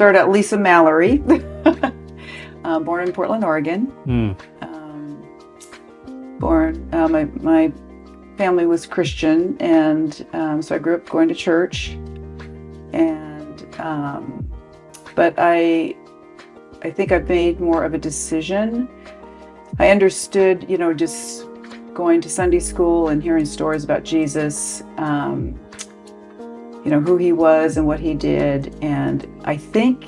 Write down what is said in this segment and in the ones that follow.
Started out Lisa Mallory, born in Portland, Oregon. My family was Christian, and so I grew up going to church. And but I think I've made more of a decision. I understood, just going to Sunday school and hearing stories about Jesus, who he was and what he did. And I think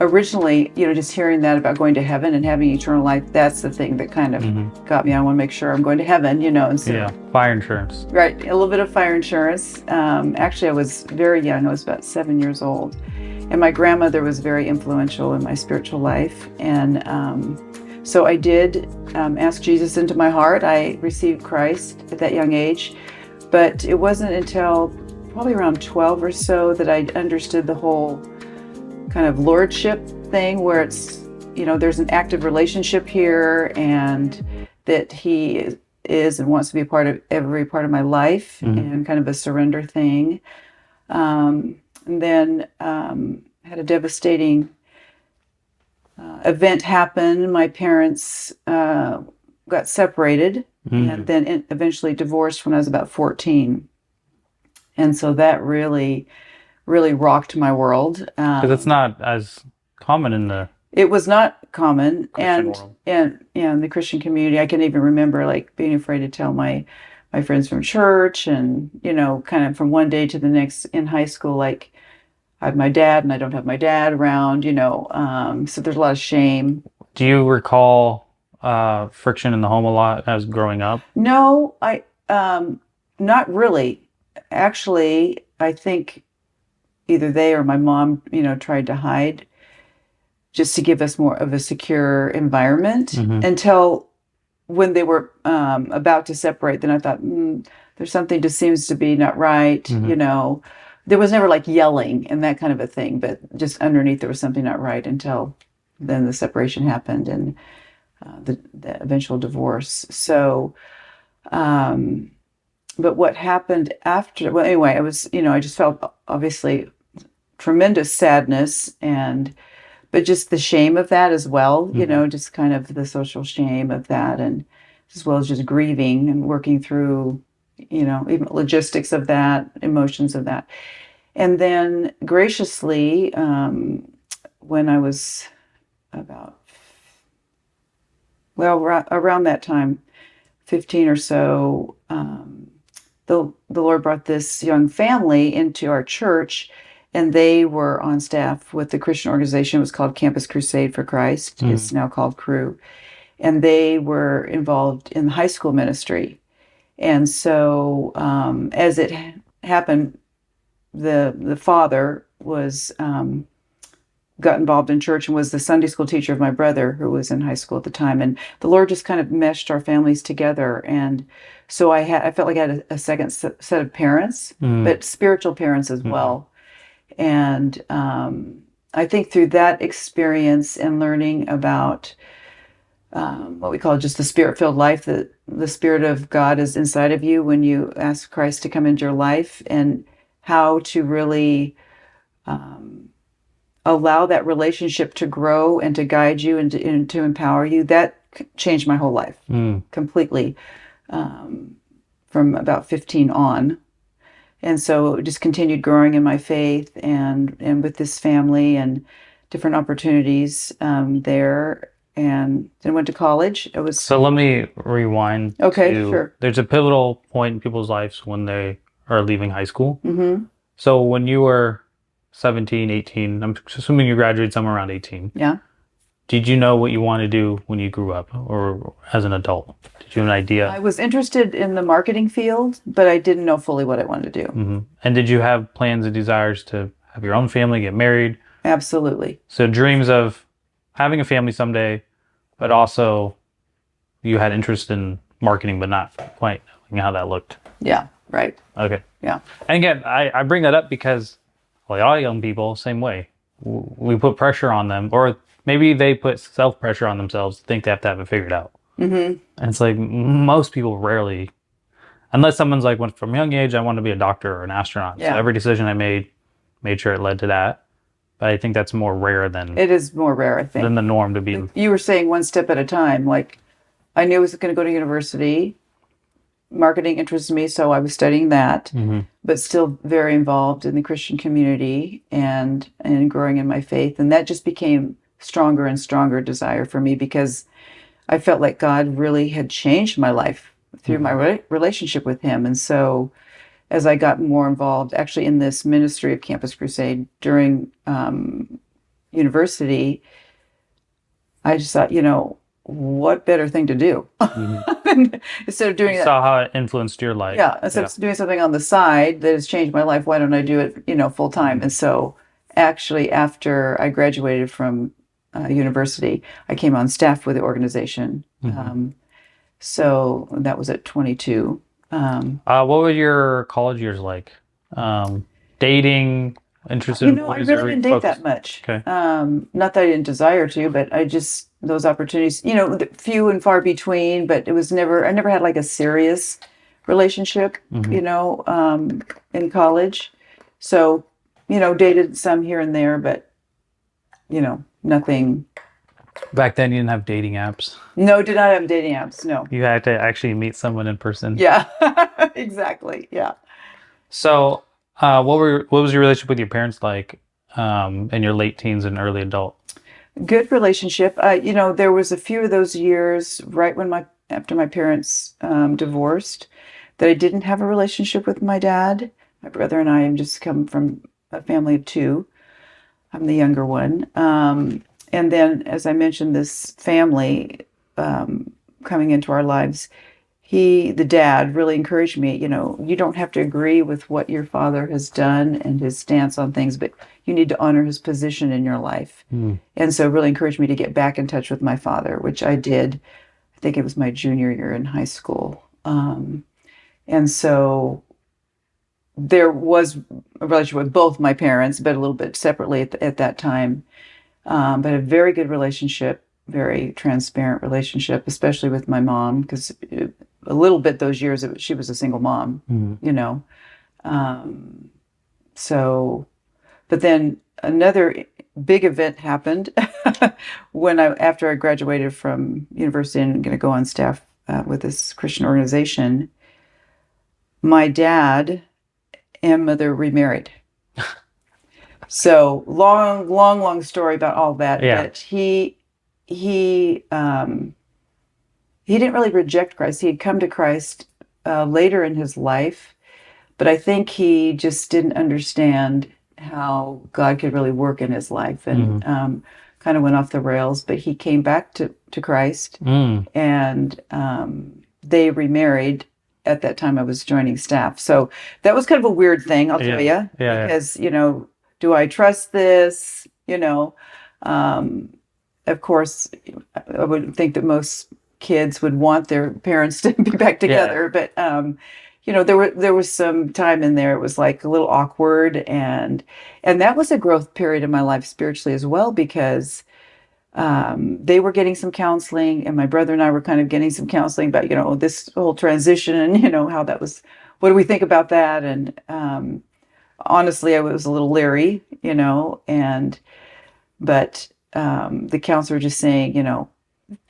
originally, just hearing that about going to heaven and having eternal life, that's the thing that kind of got me. I want to make sure I'm going to heaven, and so fire insurance. Right, a little bit of fire insurance. Actually, I was very young. I was about 7 years old, and my grandmother was very influential in my spiritual life. And so I did ask Jesus into my heart. I received Christ at that young age, but it wasn't until probably around 12 or so that I understood the whole kind of lordship thing, where it's, there's an active relationship here, and that he is and wants to be a part of every part of my life, and kind of a surrender thing. And then had a devastating event happen. My parents got separated, and then eventually divorced when I was about 14. And so that really rocked my world. Because it's not as common in the... It was not common. Christian world. And in the Christian community, I can even remember being afraid to tell my friends from church, and, kind of from one day to the next in high school, I have my dad and I don't have my dad around, so there's a lot of shame. Do you recall friction in the home a lot as growing up? No, not really. Actually, I think either they or my mom, tried to hide just to give us more of a secure environment, until when they were about to separate. Then I thought, there's something just seems to be not right. There was never yelling and that kind of a thing, but just underneath there was something not right, until then the separation happened and the eventual divorce. So, but what happened after, well, anyway, I was, I just felt obviously tremendous sadness, but just the shame of that as well, just kind of the social shame of that, and as well as just grieving and working through, even logistics of that, emotions of that. And then graciously, when I was around that time, 15 or so, the Lord brought this young family into our church, and they were on staff with the Christian organization. It was called Campus Crusade for Christ. It's now called Cru. And they were involved in the high school ministry. And so as it happened, the father was got involved in church and was the Sunday school teacher of my brother, who was in high school at the time. And the Lord just kind of meshed our families together. And so I felt like I had a second set of parents, but spiritual parents as well. And I think through that experience and learning about what we call just the spirit-filled life, that the Spirit of God is inside of you when you ask Christ to come into your life, and how to really allow that relationship to grow and to guide you and to empower you, that changed my whole life completely from about 15 on. And so it just continued growing in my faith and with this family and different opportunities there. And then went to college. So let me rewind. Okay, sure. There's a pivotal point in people's lives when they are leaving high school. So when you were 17, 18, I'm assuming you graduated somewhere around 18. Yeah. Did you know what you wanted to do when you grew up or as an adult? Did you have an idea? I was interested in the marketing field, but I didn't know fully what I wanted to do. And did you have plans and desires to have your own family, get married? Absolutely. So dreams of having a family someday, but also you had interest in marketing, but not quite knowing how that looked. Yeah, right. Okay. Yeah. And again, I bring that up because a lot of young people, same way. We put pressure on them, or maybe they put self-pressure on themselves to think they have to have it figured out. And it's like most people rarely, unless someone's like, from a young age, I want to be a doctor or an astronaut. Yeah. So every decision I made sure it led to that. but I think that's more rare than It is more rare, I think. the norm to be. You were saying one step at a time. Like, I knew I was going to go to university. Marketing interested me, so I was studying that, but still very involved in the Christian community and growing in my faith. And that just became stronger and stronger desire for me because I felt like God really had changed my life through my relationship with Him. And so, as I got more involved, actually in this ministry of Campus Crusade during university, I just thought, what better thing to do instead of doing You that? saw how it influenced your life. Yeah, instead of doing something on the side that has changed my life, why don't I do it, full time? And so, actually, after I graduated from university, I came on staff with the organization. So that was at 22. What were your college years like? Dating, interested in I boys, really or didn't date that much. Okay. Not that I didn't desire to, but I just, those opportunities, few and far between, but I never had like a serious relationship, in college. So, dated some here and there, but, nothing. Back then, you didn't have dating apps. No, did not have dating apps. No. You had to actually meet someone in person. Yeah, exactly. Yeah. So, what was your relationship with your parents like in your late teens and early adult? Good relationship. There was a few of those years right after my parents divorced that I didn't have a relationship with my dad. My brother and I have just come from a family of two. I'm the younger one. And then, as I mentioned, this family coming into our lives, the dad, really encouraged me, you don't have to agree with what your father has done and his stance on things, but you need to honor his position in your life. And so really encouraged me to get back in touch with my father, which I did. I think it was my junior year in high school. And so there was a relationship with both my parents, but a little bit separately at that time. But a very good relationship, very transparent relationship, especially with my mom, because a little bit those years she was a single mom, So, but then another big event happened after I graduated from university and going to go on staff with this Christian organization. My dad and mother remarried. So long story about all that. Yeah. But he didn't really reject Christ. He had come to Christ later in his life, but I think he just didn't understand how God could really work in his life, and kind of went off the rails. But he came back to Christ, and they remarried. At that time, I was joining staff, so that was kind of a weird thing. I'll tell you, because do I trust this? Of course, I would think that most kids would want their parents to be back together, but there was some time in there. It was like a little awkward, and that was a growth period in my life spiritually as well, because they were getting some counseling, and my brother and I were kind of getting some counseling about this whole transition, and how that was. What do we think about that? And honestly, I was a little leery, but the counselor just saying,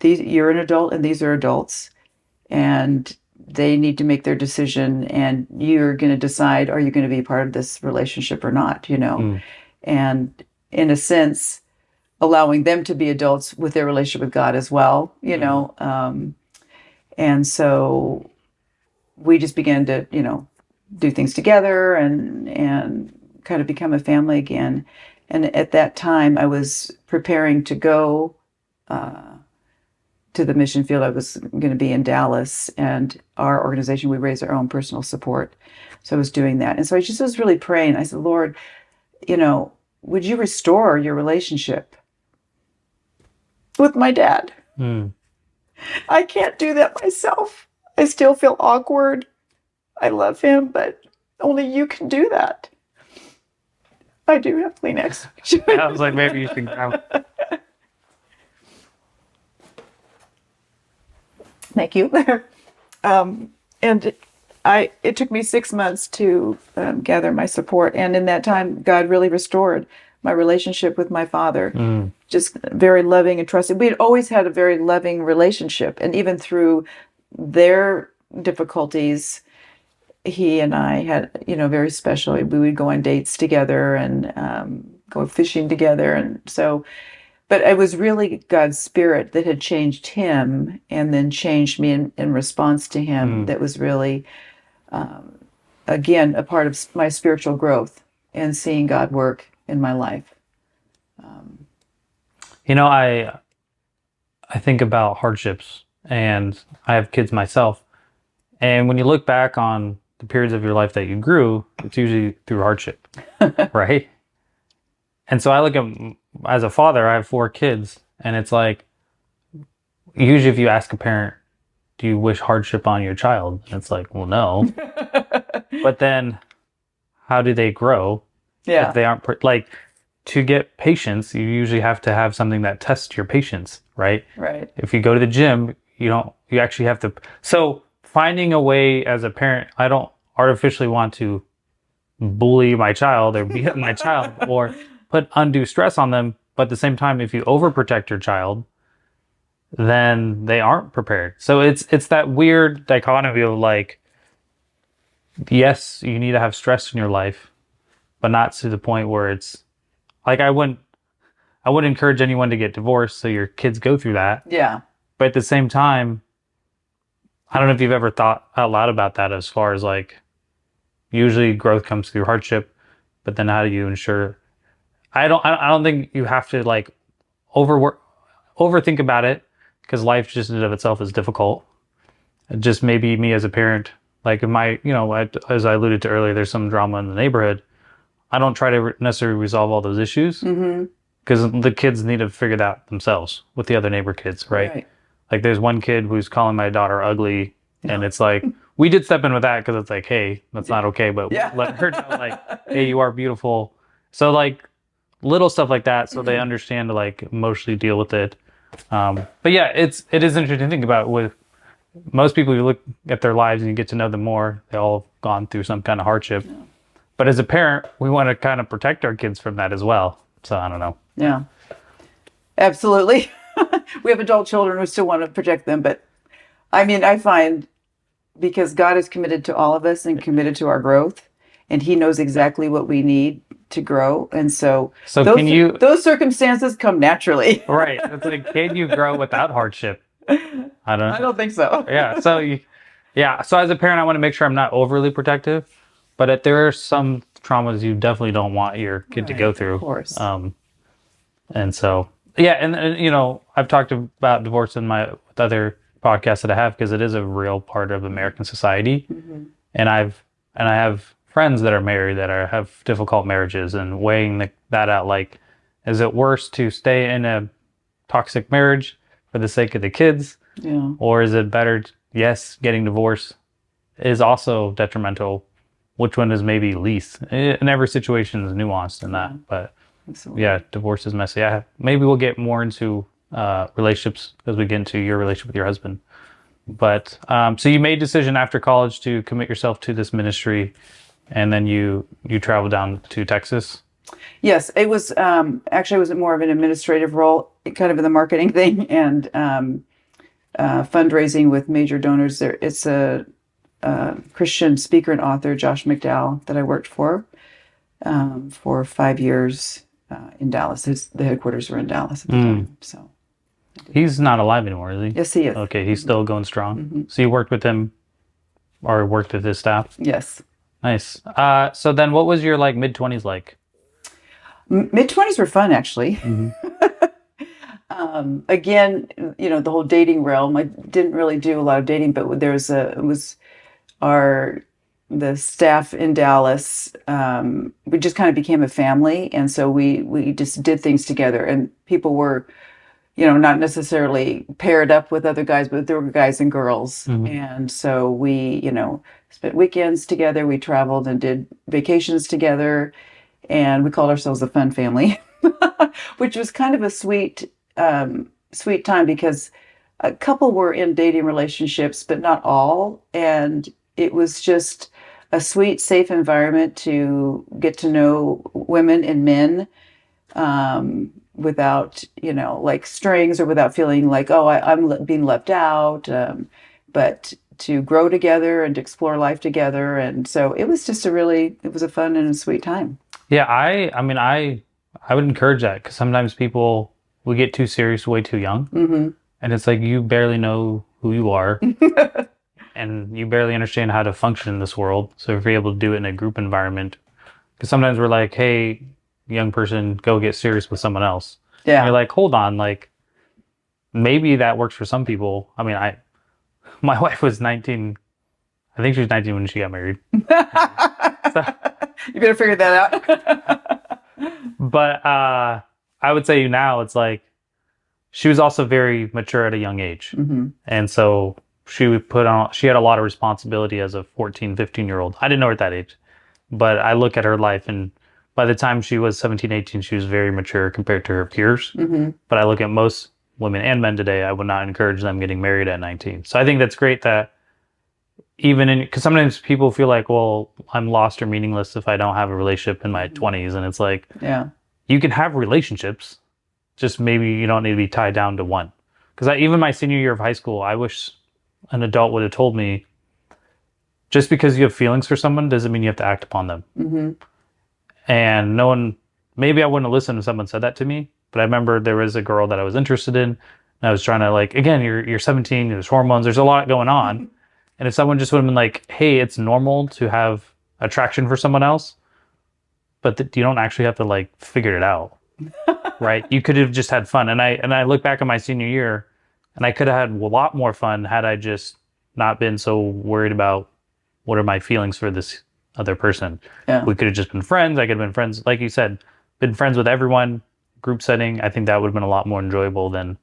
you're an adult and these are adults, and they need to make their decision, and you're going to decide, are you going to be part of this relationship or not, and in a sense, allowing them to be adults with their relationship with God as well, and so we just began to, do things together and kind of become a family again. And at that time, I was preparing to go to the mission field. I was going to be in Dallas, and our organization, we raise our own personal support. So I was doing that. And so I just was really praying. I said, Lord, would you restore your relationship with my dad? I can't do that myself. I still feel awkward. I love him, but only you can do that. I do have Kleenex. I was like, maybe you should grab. Thank you. And it took me 6 months to gather my support. And in that time, God really restored my relationship with my father. Mm. Just very loving and trusting. We had always had a very loving relationship, and even through their difficulties, he and I had, very special. We would go on dates together and go fishing together, and so. But it was really God's spirit that had changed him, and then changed me in response to him. Mm. That was really, again, a part of my spiritual growth and seeing God work in my life. I think about hardships, and I have kids myself. And when you look back on the periods of your life that you grew, it's usually through hardship, right? And so I look at, as a father, I have 4 kids, and it's like, usually if you ask a parent, do you wish hardship on your child? And it's like, well, no. But then how do they grow Yeah. if they aren't, like, to get patience, you usually have to have something that tests your patience, right? Right. If you go to the gym, you actually have to. So finding a way as a parent, I don't artificially want to bully my child or beat up my child or put undue stress on them. But at the same time, if you overprotect your child, then they aren't prepared. So it's that weird dichotomy of like, yes, you need to have stress in your life, but not to the point where it's like I wouldn't encourage anyone to get divorced so your kids go through that. Yeah. But at the same time, I don't know if you've ever thought out loud about that as far as like, usually growth comes through hardship, but then how do you ensure? I don't think you have to like overthink about it, because life just in and of itself is difficult. Just maybe me as a parent, like in my, as I alluded to earlier, there's some drama in the neighborhood. I don't try to necessarily resolve all those issues, because the kids need to figure that out themselves with the other neighbor kids, right? Like there's one kid who's calling my daughter ugly, and it's like, we did step in with that because it's like, hey, that's not okay, but let her know like, hey, you are beautiful. So like little stuff like that, so they understand to like emotionally deal with it. But yeah, it is interesting to think about. With most people, you look at their lives and you get to know them more, they all have gone through some kind of hardship. Yeah. But as a parent, we want to kind of protect our kids from that as well. So I don't know. Yeah, absolutely. We have adult children, we still want to protect them, but I mean, I find, because God is committed to all of us and committed to our growth, and he knows exactly what we need to grow. And so those circumstances come naturally. Right. It's like, can you grow without hardship? I don't think so. Yeah. So So as a parent, I want to make sure I'm not overly protective, but there are some traumas you definitely don't want your kid to go through. Of course. And so, yeah. And I've talked about divorce with other podcasts that I have, because it is a real part of American society. And I have friends that are married that have difficult marriages, and weighing that out. Like, is it worse to stay in a toxic marriage for the sake of the kids? Yeah. Or is it better? Yes, getting divorced is also detrimental. Which one is maybe least? And every situation is nuanced in that. But absolutely. Yeah, divorce is messy. Maybe we'll get more into relationships as we get into your relationship with your husband. But so you made a decision after college to commit yourself to this ministry, and then you traveled down to Texas. Yes, it was actually, it was more of an administrative role, kind of in the marketing thing, and fundraising with major donors. It's a Christian speaker and author, Josh McDowell, that I worked for 5 years in Dallas. The headquarters were in Dallas at the time. So he's not alive anymore, is he? Yes, he is. Okay, he's still going strong. So you worked with him, or worked with his staff? Yes. Nice. So then, what was your mid-20s like? Mid-20s were fun, actually. Again, the whole dating realm. I didn't really do a lot of dating, but the staff in Dallas. We just kind of became a family, and so we just did things together. And people were, not necessarily paired up with other guys, but there were guys and girls, and so we, spent weekends together. We traveled and did vacations together, and we called ourselves the Fun Family, which was kind of a sweet time, because a couple were in dating relationships, but not all. And it was just a sweet, safe environment to get to know women and men without, like strings, or without feeling like, oh, I'm being left out. But to grow together and to explore life together. And so it was just it was a fun and a sweet time. Yeah, I mean, I would encourage that because sometimes people we get too serious way too young, and it's like you barely know who you are, and you barely understand how to function in this world. So if you're able to do it in a group environment, because sometimes we're like, "Hey, young person, go get serious with someone else." And you're Yeah. like, "Hold on, like maybe that works for some people." I mean, I my wife was 19. I think she was 19 when she got married. So, You better figure that out. but I would say now it's like she was also very mature at a young age. And so she had a lot of responsibility as a 14, 15-year-old. I didn't know her at that age, but I look at her life and by the time she was 17, 18, she was very mature compared to her peers. But I look at most women and men today, I would not encourage them getting married at 19. So I think that's great that even in, because sometimes people feel like, well, I'm lost or meaningless if I don't have a relationship in my 20s. And it's like, Yeah. you can have relationships, just maybe you don't need to be tied down to one. Because even my senior year of high school, I wish an adult would have told me just because you have feelings for someone doesn't mean you have to act upon them. And no one, maybe I wouldn't have listened if someone said that to me, but I remember there was a girl that I was interested in. And I was trying to, like, again, you're 17, there's hormones, there's a lot going on. And if someone just would have been like, hey, it's normal to have attraction for someone else, but you don't actually have to like figure it out, right? You could have just had fun. And I look back at my senior year and I could have had a lot more fun had I just not been so worried about what are my feelings for this other person. Yeah. We could have just been friends. I could have been friends, like you said, been friends with everyone, group setting. I think that would have been a lot more enjoyable than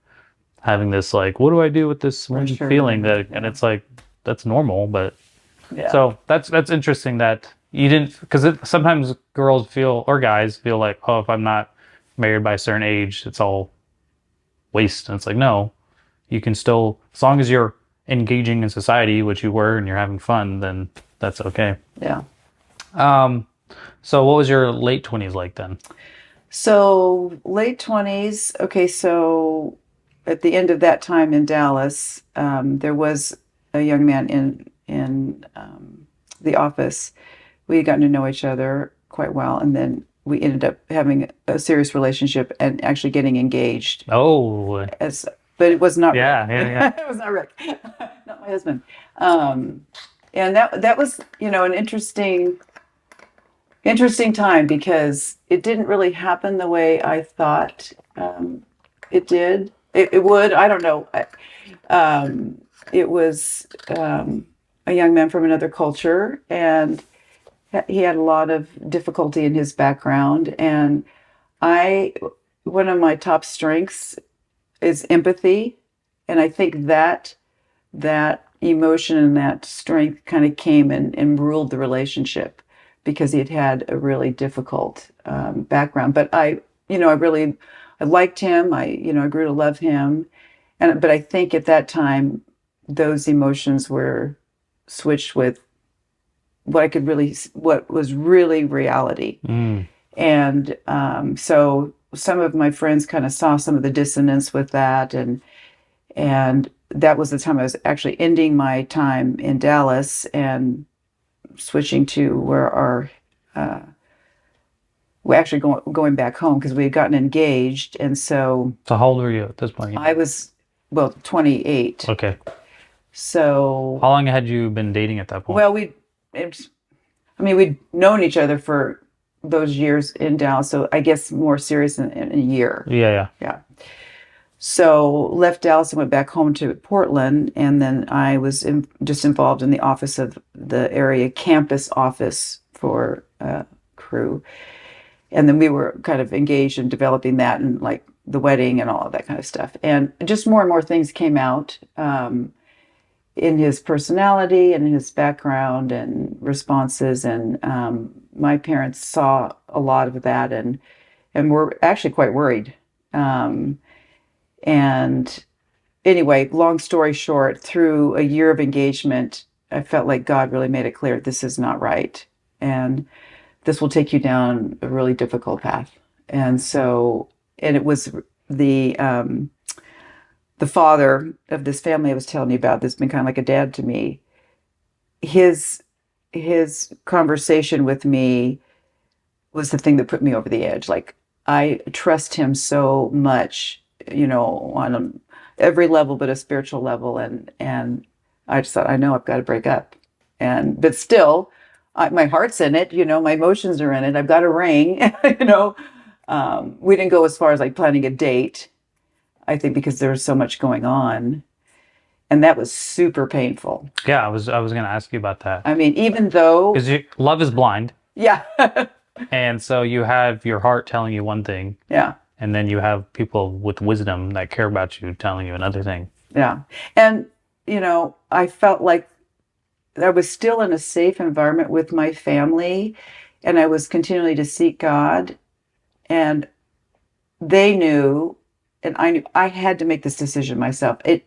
having this like, what do I do with this one sure. feeling that, and it's like, that's normal, but Yeah. so that's interesting that you didn't, because sometimes girls feel or guys feel like, oh, if I'm not married by a certain age, it's all waste. And it's like, no, you can still, as long as you're engaging in society, which you were, and you're having fun, then that's okay. Yeah. So what was your late 20s like then? So late 20s. Okay. So at the end of that time in Dallas, there was a young man in the office. We had gotten to know each other quite well, and then we ended up having a serious relationship and actually getting engaged. Oh, But it was not yeah, Rick. yeah, yeah. It was not Rick, not my husband. And that was an interesting time because it didn't really happen the way I thought it did. It would. I don't know. It was a young man from another culture, and he had a lot of difficulty in his background. And one of my top strengths is empathy, and I think that emotion and that strength kind of came and ruled the relationship because he had a really difficult background. But I liked him. I grew to love him, but I think at that time those emotions were switched with what was really reality. And so some of my friends kind of saw some of the dissonance with that, and that was the time I was actually ending my time in Dallas and switching to where we're actually going back home because we had gotten engaged. And so So how old were you at this point? I was, well, 28. Okay. So How long had you been dating at that point? well, we'd known each other for those years in Dallas, so I guess more serious in a year. Yeah. Yeah. So left Dallas and went back home to Portland, and then I was just involved in the office of the area campus office for Crew, and then we were kind of engaged in developing that and like the wedding and all of that kind of stuff, and just more and more things came out in his personality and his background and responses, and my parents saw a lot of that and were actually quite worried. And anyway, long story short, through a year of engagement, I felt like God really made it clear this is not right. And this will take you down a really difficult path. And so, and it was the father of this family I was telling you about, that's been kind of like a dad to me. His his conversation with me was the thing that put me over the edge. Like, I trust him so much, on every level, but a spiritual level. And I just thought, I know I've got to break up. But still, my heart's in it, my emotions are in it. I've got a ring, we didn't go as far as like planning a date, I think, because there was so much going on. And that was super painful. Yeah, I was gonna ask you about that I mean, even though, because love is blind, yeah, and so you have your heart telling you one thing, yeah, and then you have people with wisdom that care about you telling you another thing. yeah. And, I felt like I was still in a safe environment with my family, and I was continually to seek God, and they knew, and I knew I had to make this decision myself. It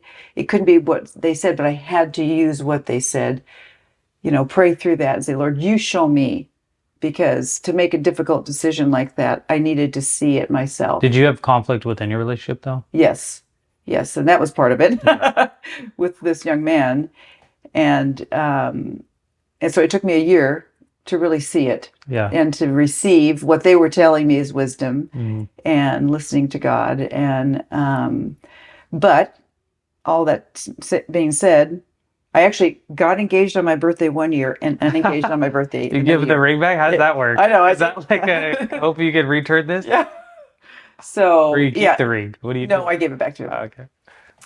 couldn't be what they said, but I had to use what they said, pray through that and say, Lord, you show me. Because to make a difficult decision like that, I needed to see it myself. Did you have conflict within your relationship though? Yes. Yes. And that was part of it with this young man. And so it took me a year to really see it Yeah. and to receive what they were telling me as wisdom Mhm. and listening to God. But all that being said, I actually got engaged on my birthday one year and unengaged on my birthday. You give the ring back? How does that work? I know. Is that like hope you can return this? Yeah. So, Or you keep yeah. the ring? What do you No, do? I gave it back to him. Oh, okay.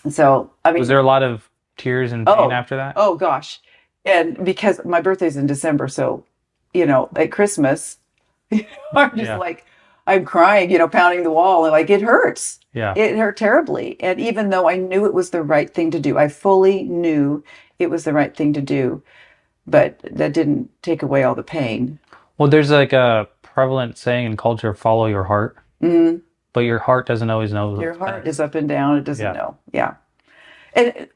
So, I mean, Was there a lot of tears and pain after that? oh gosh. And because my birthday's in December, so, at Christmas, I'm just Yeah. like, I'm crying, pounding the wall, and like, it hurts. Yeah. It hurt terribly. And even though I knew it was the right thing to do, I fully knew it was the right thing to do, but that didn't take away all the pain. Well, there's like a prevalent saying in culture, follow your heart, Hmm. but your heart doesn't always know. Your heart is up and down. It doesn't Yeah. know. Yeah. And,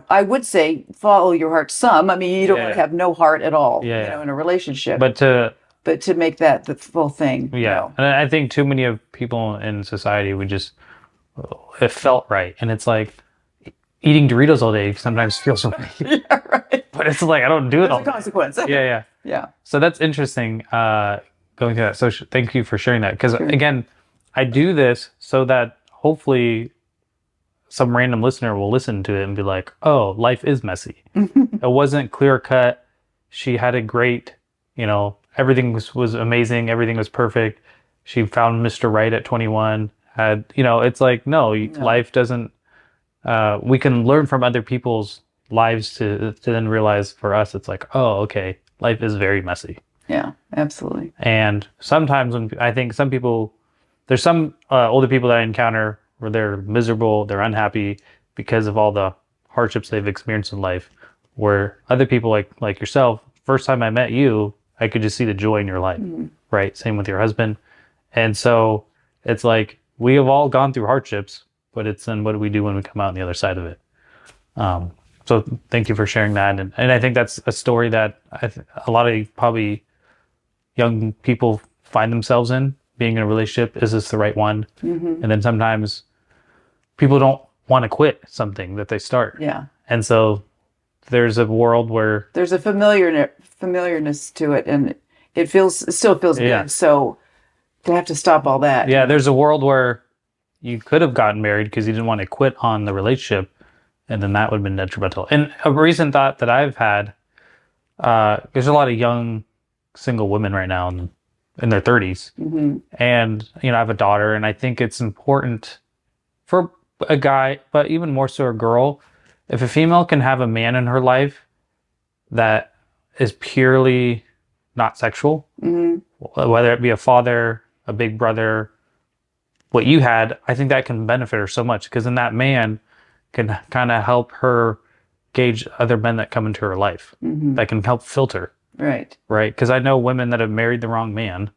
I would say follow your heart some. I mean, you don't want to Yeah. have no heart at all, Yeah. in a relationship. But But to make that the full thing, yeah, no. and I think too many of people in society would just it felt right, and it's like eating Doritos all day sometimes feels right, Yeah, right. but it's like I don't do it There's all a day. consequence. Yeah, yeah. Yeah. So that's interesting. Going through that. So thank you for sharing that because Sure. again, I do this so that hopefully some random listener will listen to it and be like, "Oh, life is messy. It wasn't clear cut. She had a great, everything was amazing. Everything was perfect. She found Mr. Right at 21. Had, it's like, no, life doesn't, we can learn from other people's lives to then realize for us, it's like, oh, okay, life is very messy. Yeah, absolutely. And sometimes when I think some people, there's some older people that I encounter where they're miserable, they're unhappy because of all the hardships they've experienced in life. Where other people like yourself, first time I met you, I could just see the joy in your life, right? Same with your husband. And so it's like we have all gone through hardships, but it's then what do we do when we come out on the other side of it? So thank you for sharing that. And I think that's a story that a lot of probably young people find themselves in, being in a relationship. Is this the right one? Mm-hmm. And then sometimes people don't want to quit something that they start. Yeah. And so there's a world where There's a familiarness to it, and it still feels Yeah. good. So to have to stop all that. yeah, there's a world where you could have gotten married because you didn't want to quit on the relationship, and then that would have been detrimental. And a recent thought that I've had, there's a lot of young single women right now in their 30s, Mm-hmm. and I have a daughter, and I think it's important for a guy, but even more so a girl, if a female can have a man in her life that is purely not sexual, Mm-hmm. whether it be a father, a big brother, what you had, I think that can benefit her so much because then that man can kind of help her gauge other men that come into her life Mm-hmm. that can help filter, Right. right? Because I know women that have married the wrong man,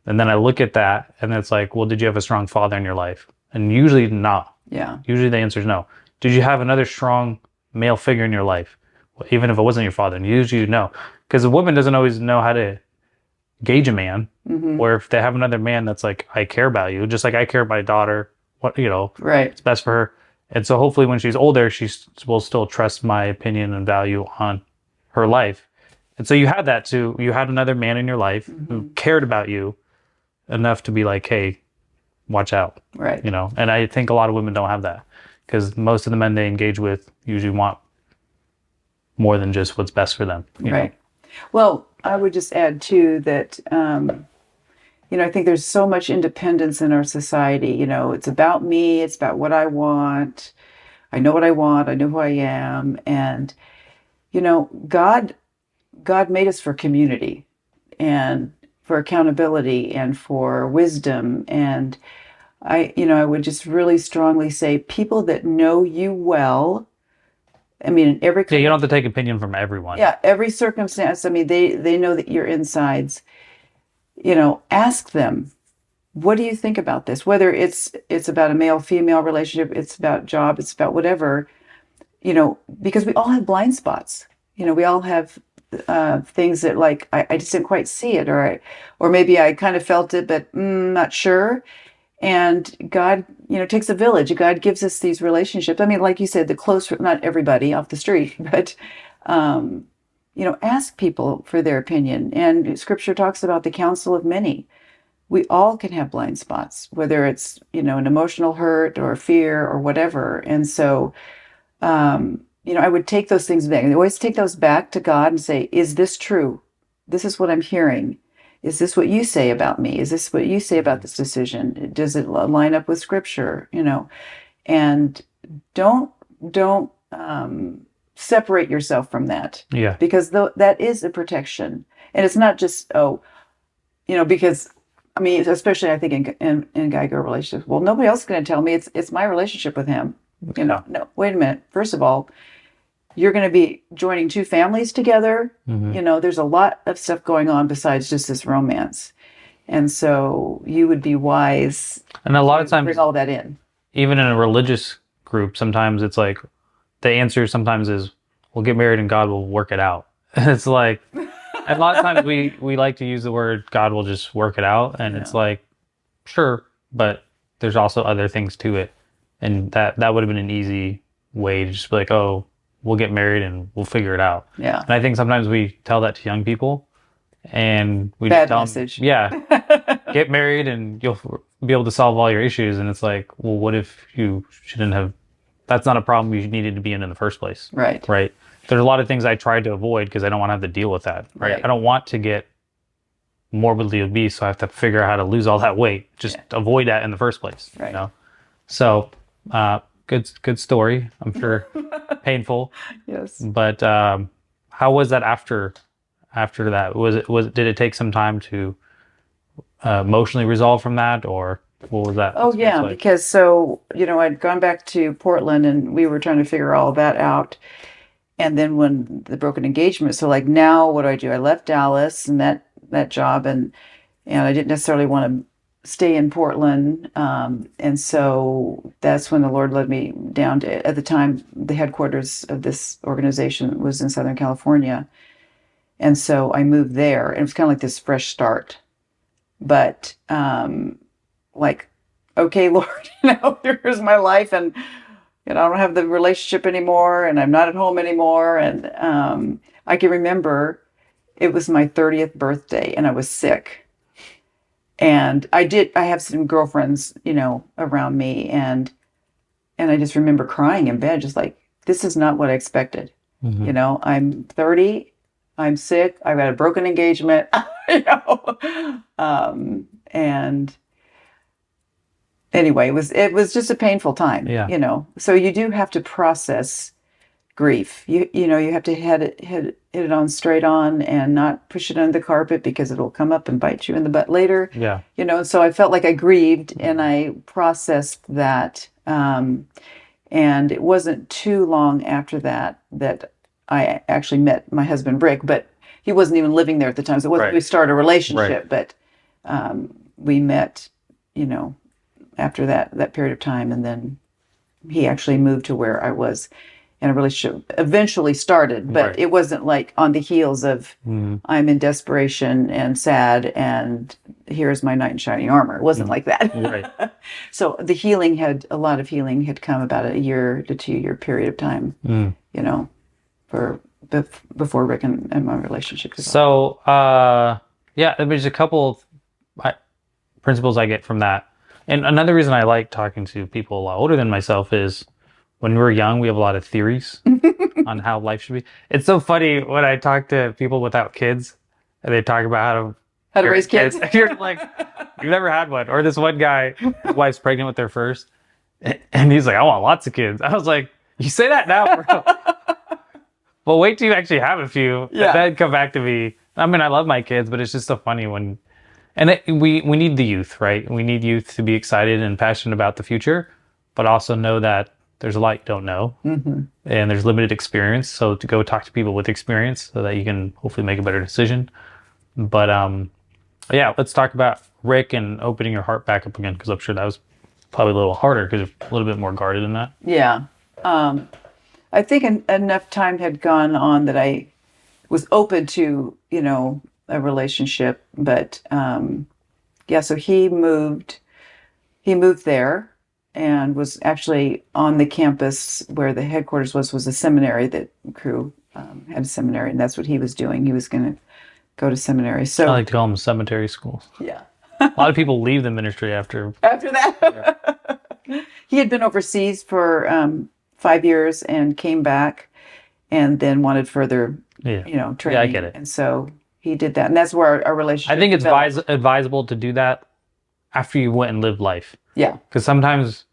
and then I look at that and it's like, well, did you have a strong father in your life? And usually not. Yeah. Usually the answer is no. Did you have another strong male figure in your life? Well, even if it wasn't your father, and usually no. Because a woman doesn't always know how to gauge a man, Mm-hmm. or if they have another man that's like, I care about you, just like I care about my daughter, what, Right. it's best for her. And so hopefully when she's older, will still trust my opinion and value on her life. And so you had that too. You had another man in your life who Mm-hmm. cared about you enough to be like, hey, watch out, Right. And I think a lot of women don't have that because most of the men they engage with usually want more than just what's best for them. Right. Well, I would just add too that I think there's so much independence in our society. It's about me. It's about what I want. I know what I want. I know who I am. And God made us for community and for accountability and for wisdom. And I would just really strongly say people that know you well. I mean, in every Yeah, you kind don't of have to take opinion from everyone. yeah, every circumstance. I mean, they know that your insides. Ask them, what do you think about this? Whether it's about a male female relationship, it's about job, it's about whatever. Because we all have blind spots. We all have things that like I just didn't quite see it, or maybe I kind of felt it, but not sure. And God, takes a village. God gives us these relationships. I mean, like you said, the close, not everybody off the street, but ask people for their opinion. And Scripture talks about the counsel of many. We all can have blind spots, whether it's an emotional hurt or fear or whatever. And so I would take those things back. And always take those back to God and say, is this true? This is what I'm hearing. Is this what you say about me? Is this what you say about this decision? Does it line up with scripture? And don't separate yourself from that Yeah. because that is a protection. And it's not just, because I mean, especially I think in guy-girl relationships, well, nobody else is going to tell me it's my relationship with him. Yeah. No, wait a minute. First of all, you're going to be joining two families together. There's a lot of stuff going on besides just this romance. And so you would be wise And a lot of to times, bring all that in. even in a religious group, sometimes it's like the answer sometimes is, we'll get married and God will work it out. And it's like, a lot of times we like to use the word God will just work it out. And it's like, sure, but there's also other things to it. And that would have been an easy way to just be like, oh, we'll get married and we'll figure it out. Yeah. And I think sometimes we tell that to young people and we Bad just tell message. them, yeah, get married and you'll be able to solve all your issues. And it's like, well, what if you shouldn't have? That's not a problem you needed to be in the first place. Right. Right. There's a lot of things I tried to avoid because I don't want to have to deal with that. Right. I don't want to get morbidly obese, so I have to figure out how to lose all that weight. Just avoid that in the first place. Right. So, good story. I'm sure painful. Yes. But how was that after that? Did it take some time to emotionally resolve from that, or what was that? Oh yeah, like? because I'd gone back to Portland and we were trying to figure all that out. And then when the broken engagement, so like now what do? I left Dallas and that job and I didn't necessarily want to stay in Portland. And so that's when the Lord led me down to, at the time, the headquarters of this organization was in Southern California. And so I moved there and it was kind of like this fresh start. But like, okay, Lord, here's my life and I don't have the relationship anymore and I'm not at home anymore. And I can remember it was my 30th birthday and I was sick. And I have some girlfriends, around me and I just remember crying in bed, just like, this is not what I expected. Mm-hmm. I'm 30, I'm sick, I've got a broken engagement, and anyway, it was just a painful time, Yeah. So you do have to process grief. You have to hit it on straight on and not push it under the carpet because it'll come up and bite you in the butt later. Yeah. So I felt like I grieved and I processed that. And it wasn't too long after that I actually met my husband Brick, but he wasn't even living there at the time. So it wasn't we started a relationship, but we met, after that period of time, and then he actually moved to where I was and a relationship eventually started, but Right. it wasn't like on the heels of Mm, I'm in desperation and sad and here's my knight in shining armor. It wasn't mm, like right. that. So the healing had a lot of healing had come about a year to 2 year period of time, Mm. you know, for before Rick and my relationship developed. So, yeah, there's a couple of principles I get from that. And another reason I like talking to people a lot older than myself is when we're young, we have a lot of theories on how life should be. It's so funny when I talk to people without kids and they talk about how to How to raise parent kids. kids. You're like, you've never had one. Or this one guy, his wife's pregnant with their first, and he's like, I want lots of kids. I was like, you say that now, bro. Well, wait till you actually have a few, and Yeah. then come back to me. I mean, I love my kids, but it's just so funny when, and we need the youth, right? We need youth to be excited and passionate about the future, but also know that there's a lot you don't know, and there's limited experience. So to go talk to people with experience, so that you can hopefully make a better decision. But yeah, let's talk about Rick and opening your heart back up again, because I'm sure that was probably a little harder because you're a little bit more guarded in that. Yeah. I think enough time had gone on that I was open to, a relationship. But yeah, so he moved there and was actually on the campus where the headquarters was a seminary that crew had a seminary, and that's what he was doing. He was going to go to seminary. I So like to call them cemetery schools. yeah, A lot of people leave the ministry after. after that, he had been overseas for 5 years and came back and then wanted further, Yeah, training. yeah, I get it. And so he did that. And that's where our relationship I think it's developed. advisable to do that after you went and lived life, Yeah. because sometimes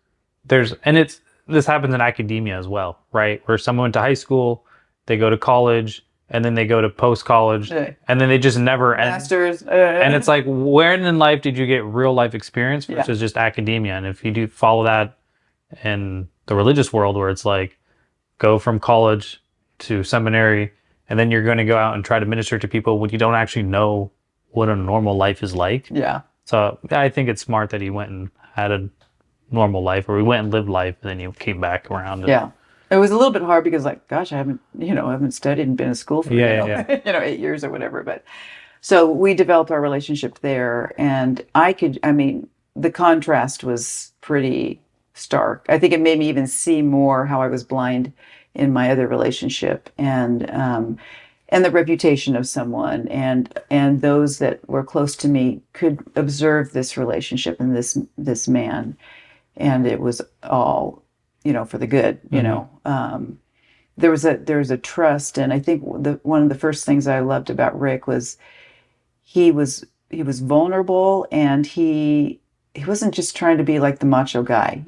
this happens in academia as well, right? Where someone went to high school, they go to college, and then they go to post college, Yeah. and then they just never end. Masters. And it's like, when in life did you get real life experience Yeah. versus just academia? And if you do follow that in the religious world, where it's like, go from college to seminary, and then you're going to go out and try to minister to people when you don't actually know what a normal life is like. Yeah. So I think it's smart that he went and had a normal life, or he went and lived life, and then he came back around. And, Yeah. It was a little bit hard because, like, gosh, I haven't studied and been in school for, Yeah. 8 years or whatever. But so we developed our relationship there, and the contrast was pretty stark. I think it made me even see more how I was blind in my other relationship, and the reputation of someone, and those that were close to me could observe this relationship and this man, and it was all, for the good. There was a trust, and I think one of the first things I loved about Rick was he was vulnerable, and he wasn't just trying to be like the macho guy.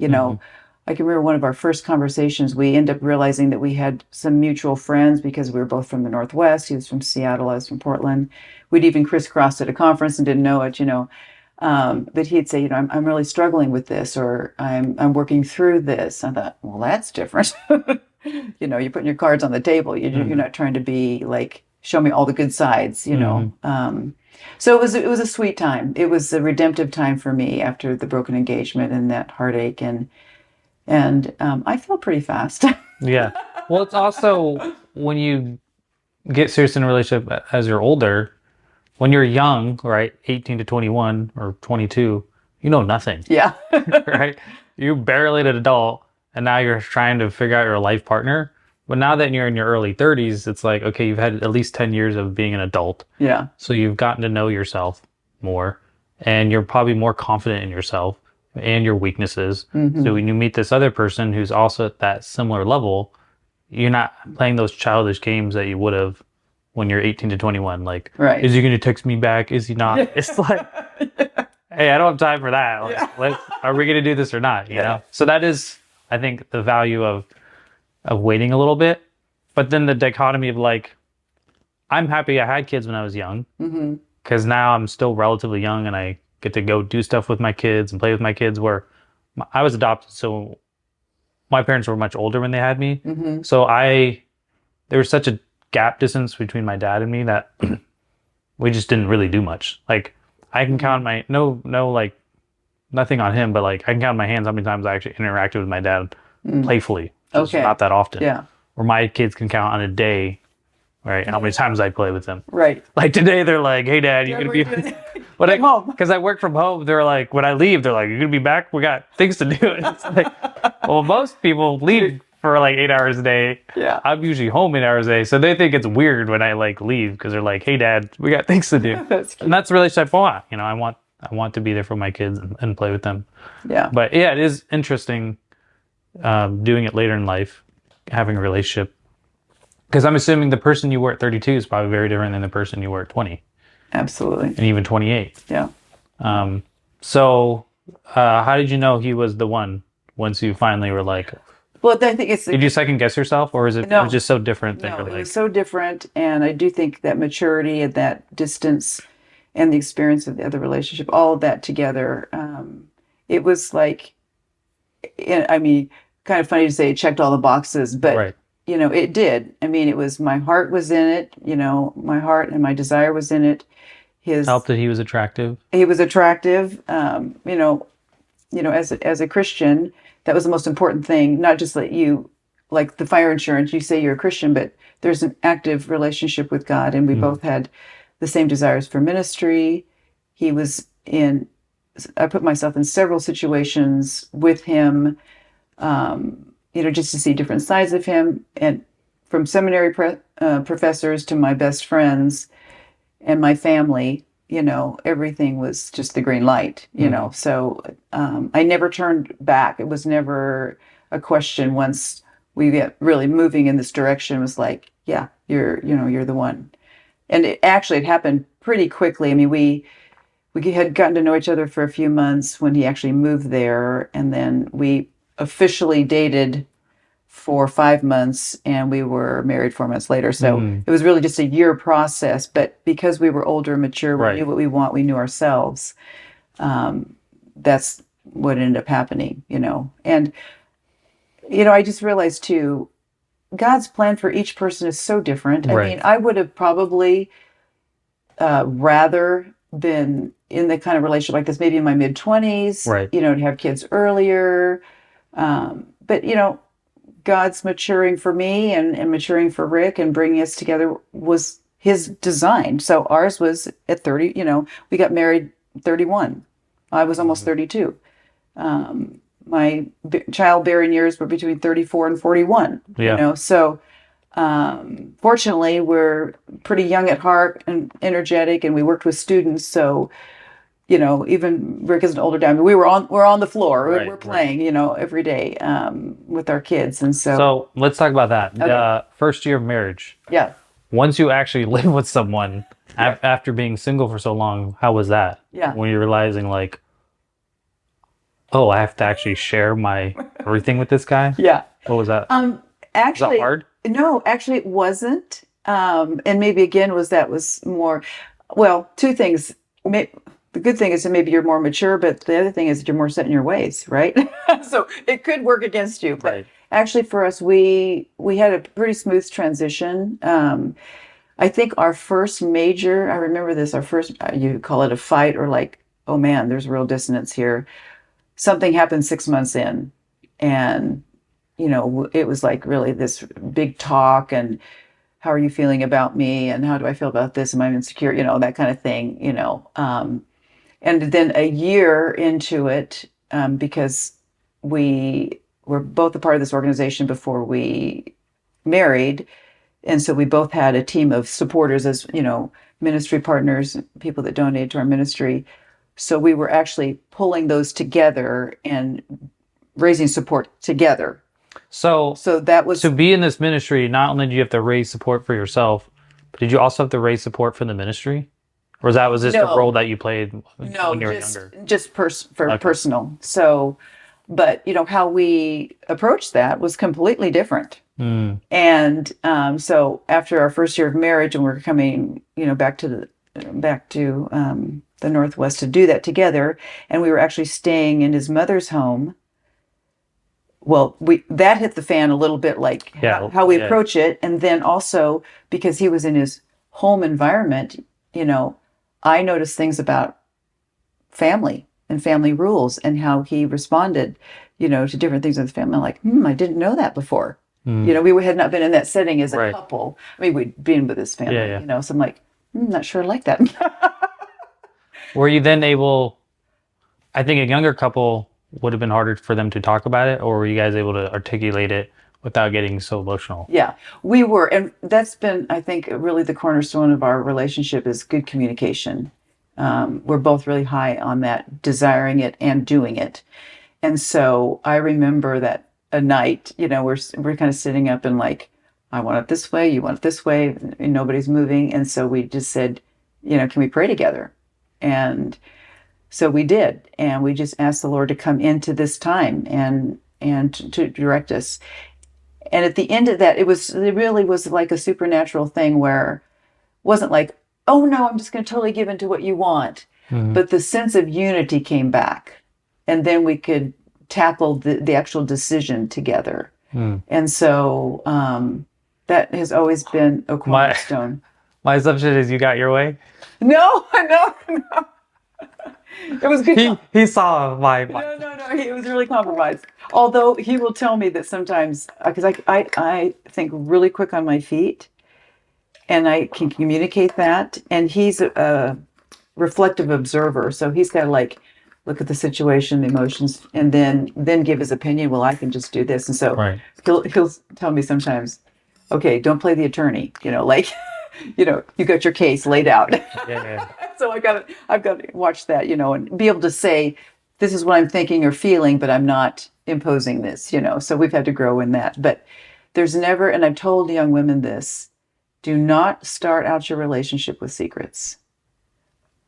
I can remember one of our first conversations, we ended up realizing that we had some mutual friends because we were both from the Northwest. He was from Seattle, I was from Portland. We'd even crisscrossed at a conference and didn't know it. But he'd say, I'm really struggling with this, or I'm working through this. I thought, well, that's different. You're putting your cards on the table. You're not trying to be like, show me all the good sides. So it was a sweet time. It was a redemptive time for me after the broken engagement and that heartache, and I felt pretty fast. Yeah. Well, it's also when you get serious in a relationship as you're older, when you're young, right, 18 to 21 or 22, you know nothing, Yeah. right? You barely an adult, and now you're trying to figure out your life partner. But now that you're in your early 30s, it's like, okay, you've had at least 10 years of being an adult. Yeah. So you've gotten to know yourself more, and you're probably more confident in yourself and your weaknesses. So when you meet this other person who's also at that similar level, you're not playing those childish games that you would have when you're 18 to 21. Like, Right. is he going to text me back? Is he not? It's like, hey, I don't have time for that. Like, are we going to do this or not? You know? So that is, I think, the value of waiting a little bit. But then the dichotomy of like, I'm happy I had kids when I was young, because now I'm still relatively young and I get to go do stuff with my kids and play with my kids, where I was adopted. So my parents were much older when they had me. So there was such a gap distance between my dad and me that we just didn't really do much. Like, I can count like nothing on him, but like I can count my hands how many times I actually interacted with my dad playfully. Just Okay. not that often. Yeah. where my kids can count on a day, right? How many times I play with them. Right. Like today, they're like, "Hey, Dad, you Dad, gonna what are you be?" doing? When Come home. because I work from home, they're like, when I leave, they're like, "You gonna be back? We got things to do." And it's like, well, most people leave for like 8 hours a day. Yeah. I'm usually home 8 hours a day, so they think it's weird when I like leave because they're like, "Hey, Dad, we got things to do." That's cute. And that's the relationship I want. I want to be there for my kids and play with them. Yeah. But yeah, it is interesting doing it later in life, having a relationship. Because I'm assuming the person you were at 32 is probably very different than the person you were at 20 Absolutely. and even 28. Yeah. So, how did you know he was the one once you finally were like, Well, I think it's did you second guess yourself or is it, No. it was just so different that no, you're it like, was so different, and I do think that maturity and that distance and the experience of the other relationship, all of that together, it was like, I mean, kind of funny to say it checked all the boxes, but right, it did. I mean, it was my heart was in it. My heart and my desire was in it. helped that he was attractive? He was attractive. As a Christian, that was the most important thing. Not just that you, like the fire insurance, you say you're a Christian, but there's an active relationship with God, and we both had the same desires for ministry. He was in. I put myself in several situations with him, just to see different sides of him, and from seminary professors to my best friends and my family. Everything was just the green light. So I never turned back. It was never a question once we get really moving in this direction. It was like, yeah, you're the one. And it happened pretty quickly. I mean, we had gotten to know each other for a few months when he actually moved there, and then we officially dated for 5 months, and we were married 4 months later. So it was really just a year process. But because we were older and mature, we Right. knew what we want, we knew ourselves. That's what ended up happening, And I just realized too, God's plan for each person is so different. I Right. mean, I would have probably rather been in the kind of relationship like this, maybe in my mid-20s, Right. to have kids earlier. But, God's maturing for me and maturing for Rick and bringing us together was his design. So ours was at 30, we got married 31. I was almost 32. My childbearing years were between 34 and 41, Yeah. So fortunately, we're pretty young at heart and energetic, and we worked with students. So, even Rick is an older dad. We're on the floor. Right, We're playing, every day with our kids. And So let's talk about that. Okay. First year of marriage. yeah, Once you actually live with someone after being single for so long, how was that? Yeah. When you're realizing like, oh, I have to actually share my everything with this guy? yeah. What was that? Actually, Was that hard? No, actually, it wasn't. And maybe again was more. Well, two things. The good thing is that maybe you're more mature, but the other thing is that you're more set in your ways, right? So it could work against you. But Right. actually, for us, we had a pretty smooth transition. I think our first major, I remember this, our first, you call it a fight or like, oh man, there's real dissonance here. Something happened 6 months in, and it was like really this big talk, and how are you feeling about me, and how do I feel about this? Am I insecure? That kind of thing. And then a year into it, because we were both a part of this organization before we married, and so we both had a team of supporters as ministry partners, people that donated to our ministry. So we were actually pulling those together and raising support together. So that was to be in this ministry, not only do you have to raise support for yourself, but did you also have to raise support for the ministry? Or was this the No. role that you played no, when you were just younger? just personal. So, but how we approached that was completely different. And so after our first year of marriage, and we're coming, back to the Northwest to do that together, and we were actually staying in his mother's home. Well, that hit the fan a little bit, like how we approach it, and then also because he was in his home environment, I noticed things about family and family rules and how he responded, to different things in the family. I'm like, I didn't know that before. You know, we had not been in that setting as a Right. couple. I mean, we'd been with his Yeah, family, yeah. you know, so I'm like, not sure I like that. Were you then able, I think a younger couple would have been harder for them to talk about it, or were you guys able to articulate it without getting so emotional? Yeah, we were. And that's been, I think, really the cornerstone of our relationship is good communication. We're both really high on that, desiring it and doing it. And so I remember that a night, you know, we're kind of sitting up and like, I want it this way, you want it this way, and nobody's moving. And so we just said, you know, can we pray together? And so we did, and we just asked the Lord to come into this time and to direct us. And at the end of that, it really was like a supernatural thing where it wasn't like, oh no, I'm just going to totally give into what you want, Hmm. but the sense of unity came back, and then we could tackle the actual decision together. Hmm. And so that has always been a My cornerstone. my assumption is you got your way. No, no, no. It was good. He saw my No. He was really compromised. Although he will tell me that sometimes, because I think really quick on my feet, and I can communicate that. And he's a reflective observer, so he's got to like look at the situation, the emotions, and then give his opinion. Well, I can just do this, and so right. he'll tell me sometimes, okay, don't play the attorney. You know, like you got your case laid out. Yeah, yeah. So I've got to watch that, you know, and be able to say, this is what I'm thinking or feeling, but I'm not imposing this, you know. So we've had to grow in that. But there's never, and I've told young women this, do not start out your relationship with secrets.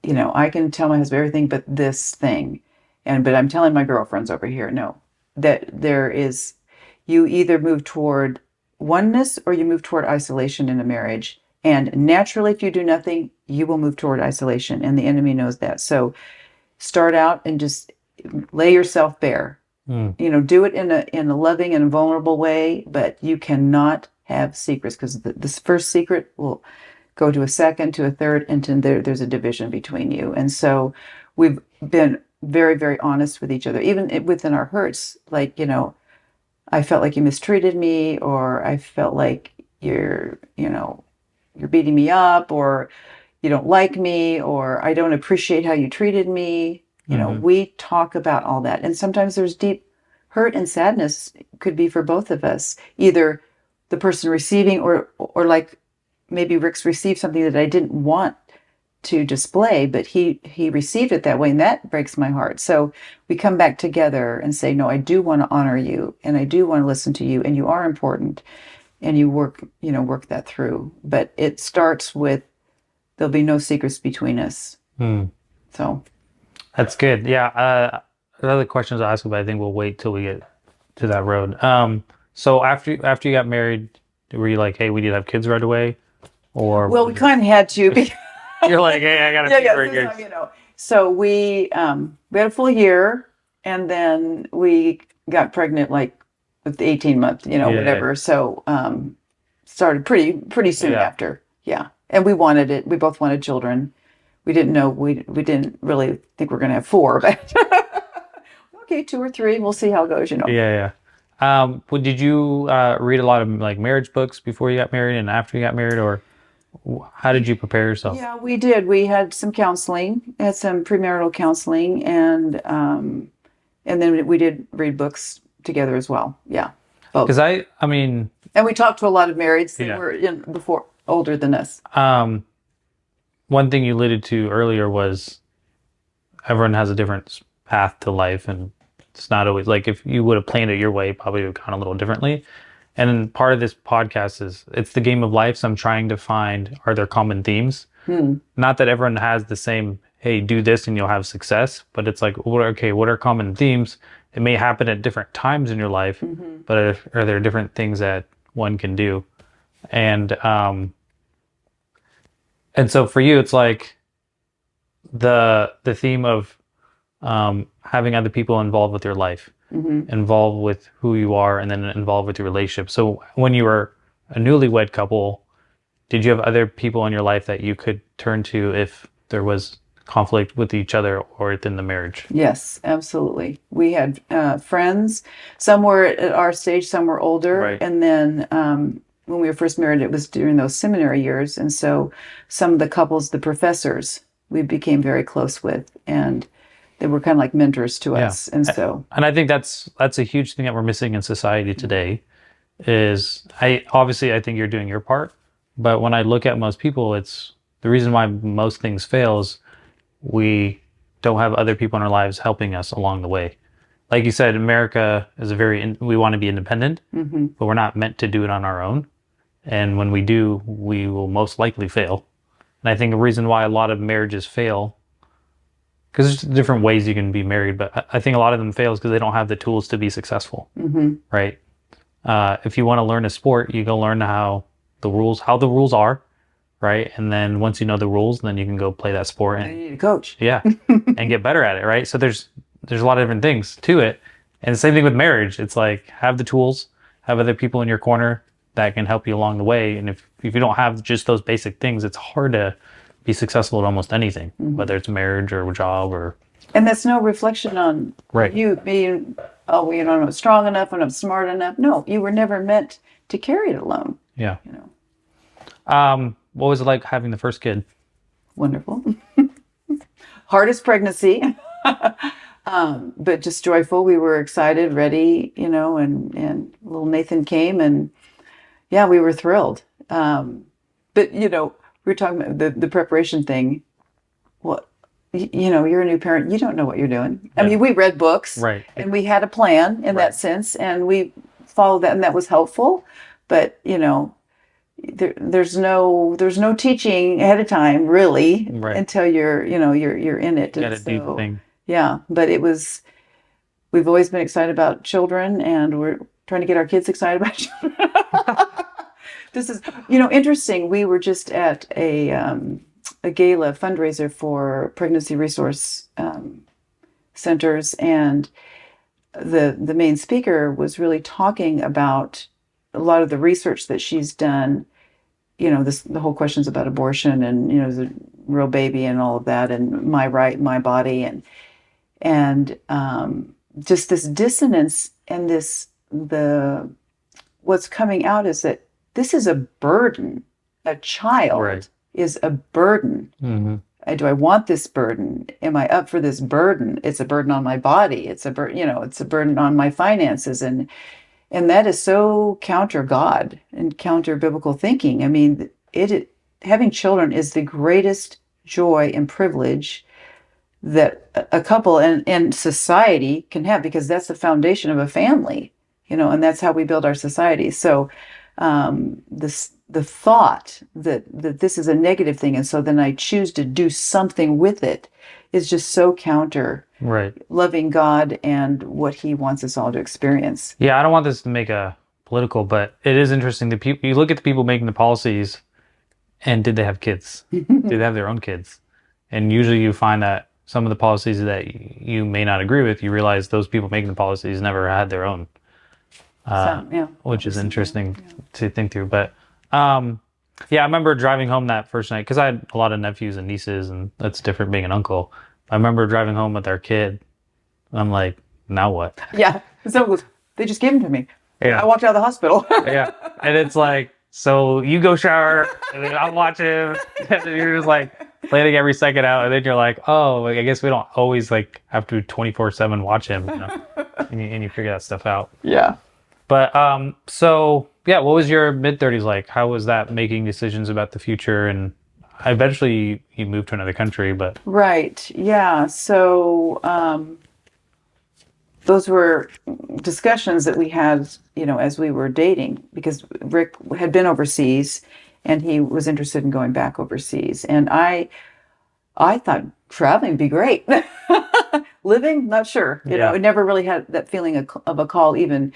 You know, I can tell my husband everything but this thing. But I'm telling my girlfriends over here, no, that there is, you either move toward oneness or you move toward isolation in a marriage. And naturally, if you do nothing, you will move toward isolation. And the enemy knows that. So start out and just lay yourself bare. Hmm. You know, do it in a loving and vulnerable way, but you cannot have secrets because this first secret will go to a second, to a third, and there's a division between you. And so we've been very, very honest with each other, even within our hurts. Like, you know, I felt like you mistreated me, or I felt like you're beating me up, or you don't like me, or I don't appreciate how you treated me. You know, Hmm. we talk about all that. And sometimes there's deep hurt and sadness could be for both of us, either the person receiving or like maybe Rick's received something that I didn't want to display, but he received it that way, and that breaks my heart. So we come back together and say, no, I do want to honor you, and I do want to listen to you, and you are important, and you work that through. But it starts with there'll be no secrets between us. Hmm. So That's good. Yeah. Other questions I ask, but I think we'll wait till we get to that road. So after you got married, were you like, hey, we need to have kids right away, or well, we kind of had to because you're like, hey, I got a yeah, few yeah, more this years. time, you know. So we had a full year, and then we got pregnant like with the 18-month, you know, Yeah, whatever. So started pretty soon yeah, after. Yeah. And we wanted it. We both wanted children. We didn't know we didn't really think we're gonna have four, but okay, two or three. We'll see how it goes, you know. yeah, yeah. Well, did you read a lot of like marriage books before you got married and after you got married, or how did you prepare yourself? Yeah, we did. We had some counseling, had some premarital counseling, and then we did read books together as well. Yeah, both. Because I mean, And we talked to a lot of marrieds that yeah. were before older than us. Um, One thing you alluded to earlier was everyone has a different path to life, and it's not always like if you would have planned it your way, probably would have gone a little differently. And then part of this podcast is it's the game of life. So I'm trying to find, are there common themes? Hmm. Not that everyone has the same, hey, do this and you'll have success, but it's like, okay, what are common themes? It may happen at different times in your life, Hmm. but are there different things that one can do? And and so for you, it's like the theme of having other people involved with your life, Hmm. involved with who you are, and then involved with your relationship. So when you were a newlywed couple, did you have other people in your life that you could turn to if there was conflict with each other or within the marriage. Yes, absolutely. We had friends. Some were at our stage, some were older. Right. And then when we were first married, it was during those seminary years. And so some of the couples, the professors, we became very close with, and they were kind of like mentors to Yeah. us. And so, And I think that's a huge thing that we're missing in society today is I think you're doing your part, but when I look at most people, it's the reason why most things fail is we don't have other people in our lives helping us along the way. Like you said, America is we want to be independent, but we're not meant to do it on our own. And when we do, we will most likely fail. And I think the reason why a lot of marriages fail, because there's different ways you can be married, but I think a lot of them fail because they don't have the tools to be successful, right? If you want to learn a sport, you go learn how the rules are, right? And then once you know the rules, then you can go play that sport you and need a coach. yeah, and get better at it, right? So there's a lot of different things to it. And the same thing with marriage. It's like have the tools, have other people in your corner that can help you along the way. And if you don't have just those basic things, it's hard to be successful at almost anything, whether it's marriage or a job or And that's no reflection on Right. you being, oh, you know, I'm not strong enough, I'm not smart enough. No, you were never meant to carry it alone. yeah. You know, What was it like having the first kid? wonderful. Hardest pregnancy, but just joyful. We were excited, ready, you know, and little Nathan came, and yeah, we were thrilled. But you know, we were talking about the preparation thing. What, you know, you're a new parent. You don't know what you're doing. I Yeah. mean, we read books, Right. and we had a plan in Right. that sense, and we followed that, and that was helpful. But you know, there's no teaching ahead of time really Right. until you're you're in it. You And gotta do the thing. yeah, but we've always been excited about children, and we're trying to get our kids excited about children. This is, you know, interesting. We were just at a gala fundraiser for pregnancy resource centers, and the main speaker was really talking about a lot of the research that she's done. You know, the whole questions about abortion and, you know, the real baby and all of that, and my right, my body, and just this dissonance, and what's coming out is that this is a burden. A child Right. is a burden. Do I want this burden? Am I up for this burden? It's a burden on my body. It's a burden, you know, it's a burden on my finances, and that is so counter God and counter biblical thinking. I mean, having children is the greatest joy and privilege that a couple and society can have, because that's the foundation of a family, you know, and that's how we build our society. So the thought that this is a negative thing, and so then I choose to do something with it, is just so counter Right. loving God and what He wants us all to experience. Yeah, I don't want this to make a political, but it is interesting. The people you look at the people making the policies, and did they have kids? Did they have their own kids? And usually, you find that some of the policies that you may not agree with, you realize those people making the policies never had their own, Yeah, which is interesting to think through. But yeah, I remember driving home that first night because I had a lot of nephews and nieces, and that's different being an uncle. I remember driving home with our kid. And I'm like, now what? yeah. So they just gave them to me. Yeah. I walked out of the hospital. Yeah. And it's like, so you go shower, and then I'll watch him. And then you're just like planning every second out. And then you're like, oh, like, I guess we don't always like have to 24/7 watch him, you know? and you figure that stuff out. Yeah. But so yeah, what was your mid-30s like? How was that making decisions about the future? And eventually you moved to another country, but Right. Yeah. So those were discussions that we had, you know, as we were dating, because Rick had been overseas and he was interested in going back overseas. And I thought traveling would be great. Living, not sure. You know, Yeah. it never really had that feeling of a call, even,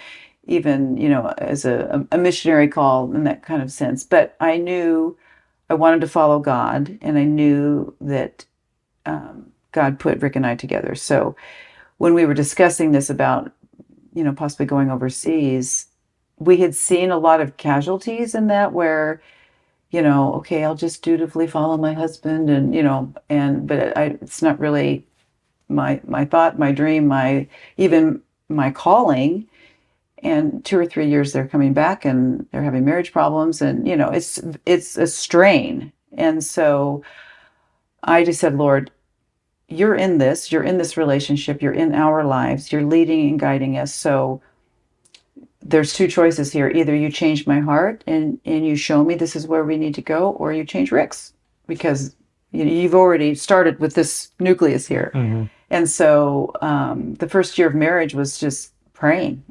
you know, as a missionary call in that kind of sense. But I knew I wanted to follow God, and I knew that God put Rick and I together. So when we were discussing this about, you know, possibly going overseas, we had seen a lot of casualties in that, where, okay, I'll just dutifully follow my husband, and but it's not really my thought, my dream, my even my calling. And 2 or 3 years they're coming back and they're having marriage problems, and it's a strain. And so I just said, Lord, you're in this relationship, you're in our lives, you're leading and guiding us. So there's two choices here. Either you change my heart and you show me this is where we need to go, or you change Rick's, because you've already started with this nucleus here. Mm-hmm. And so the first year of marriage was just praying.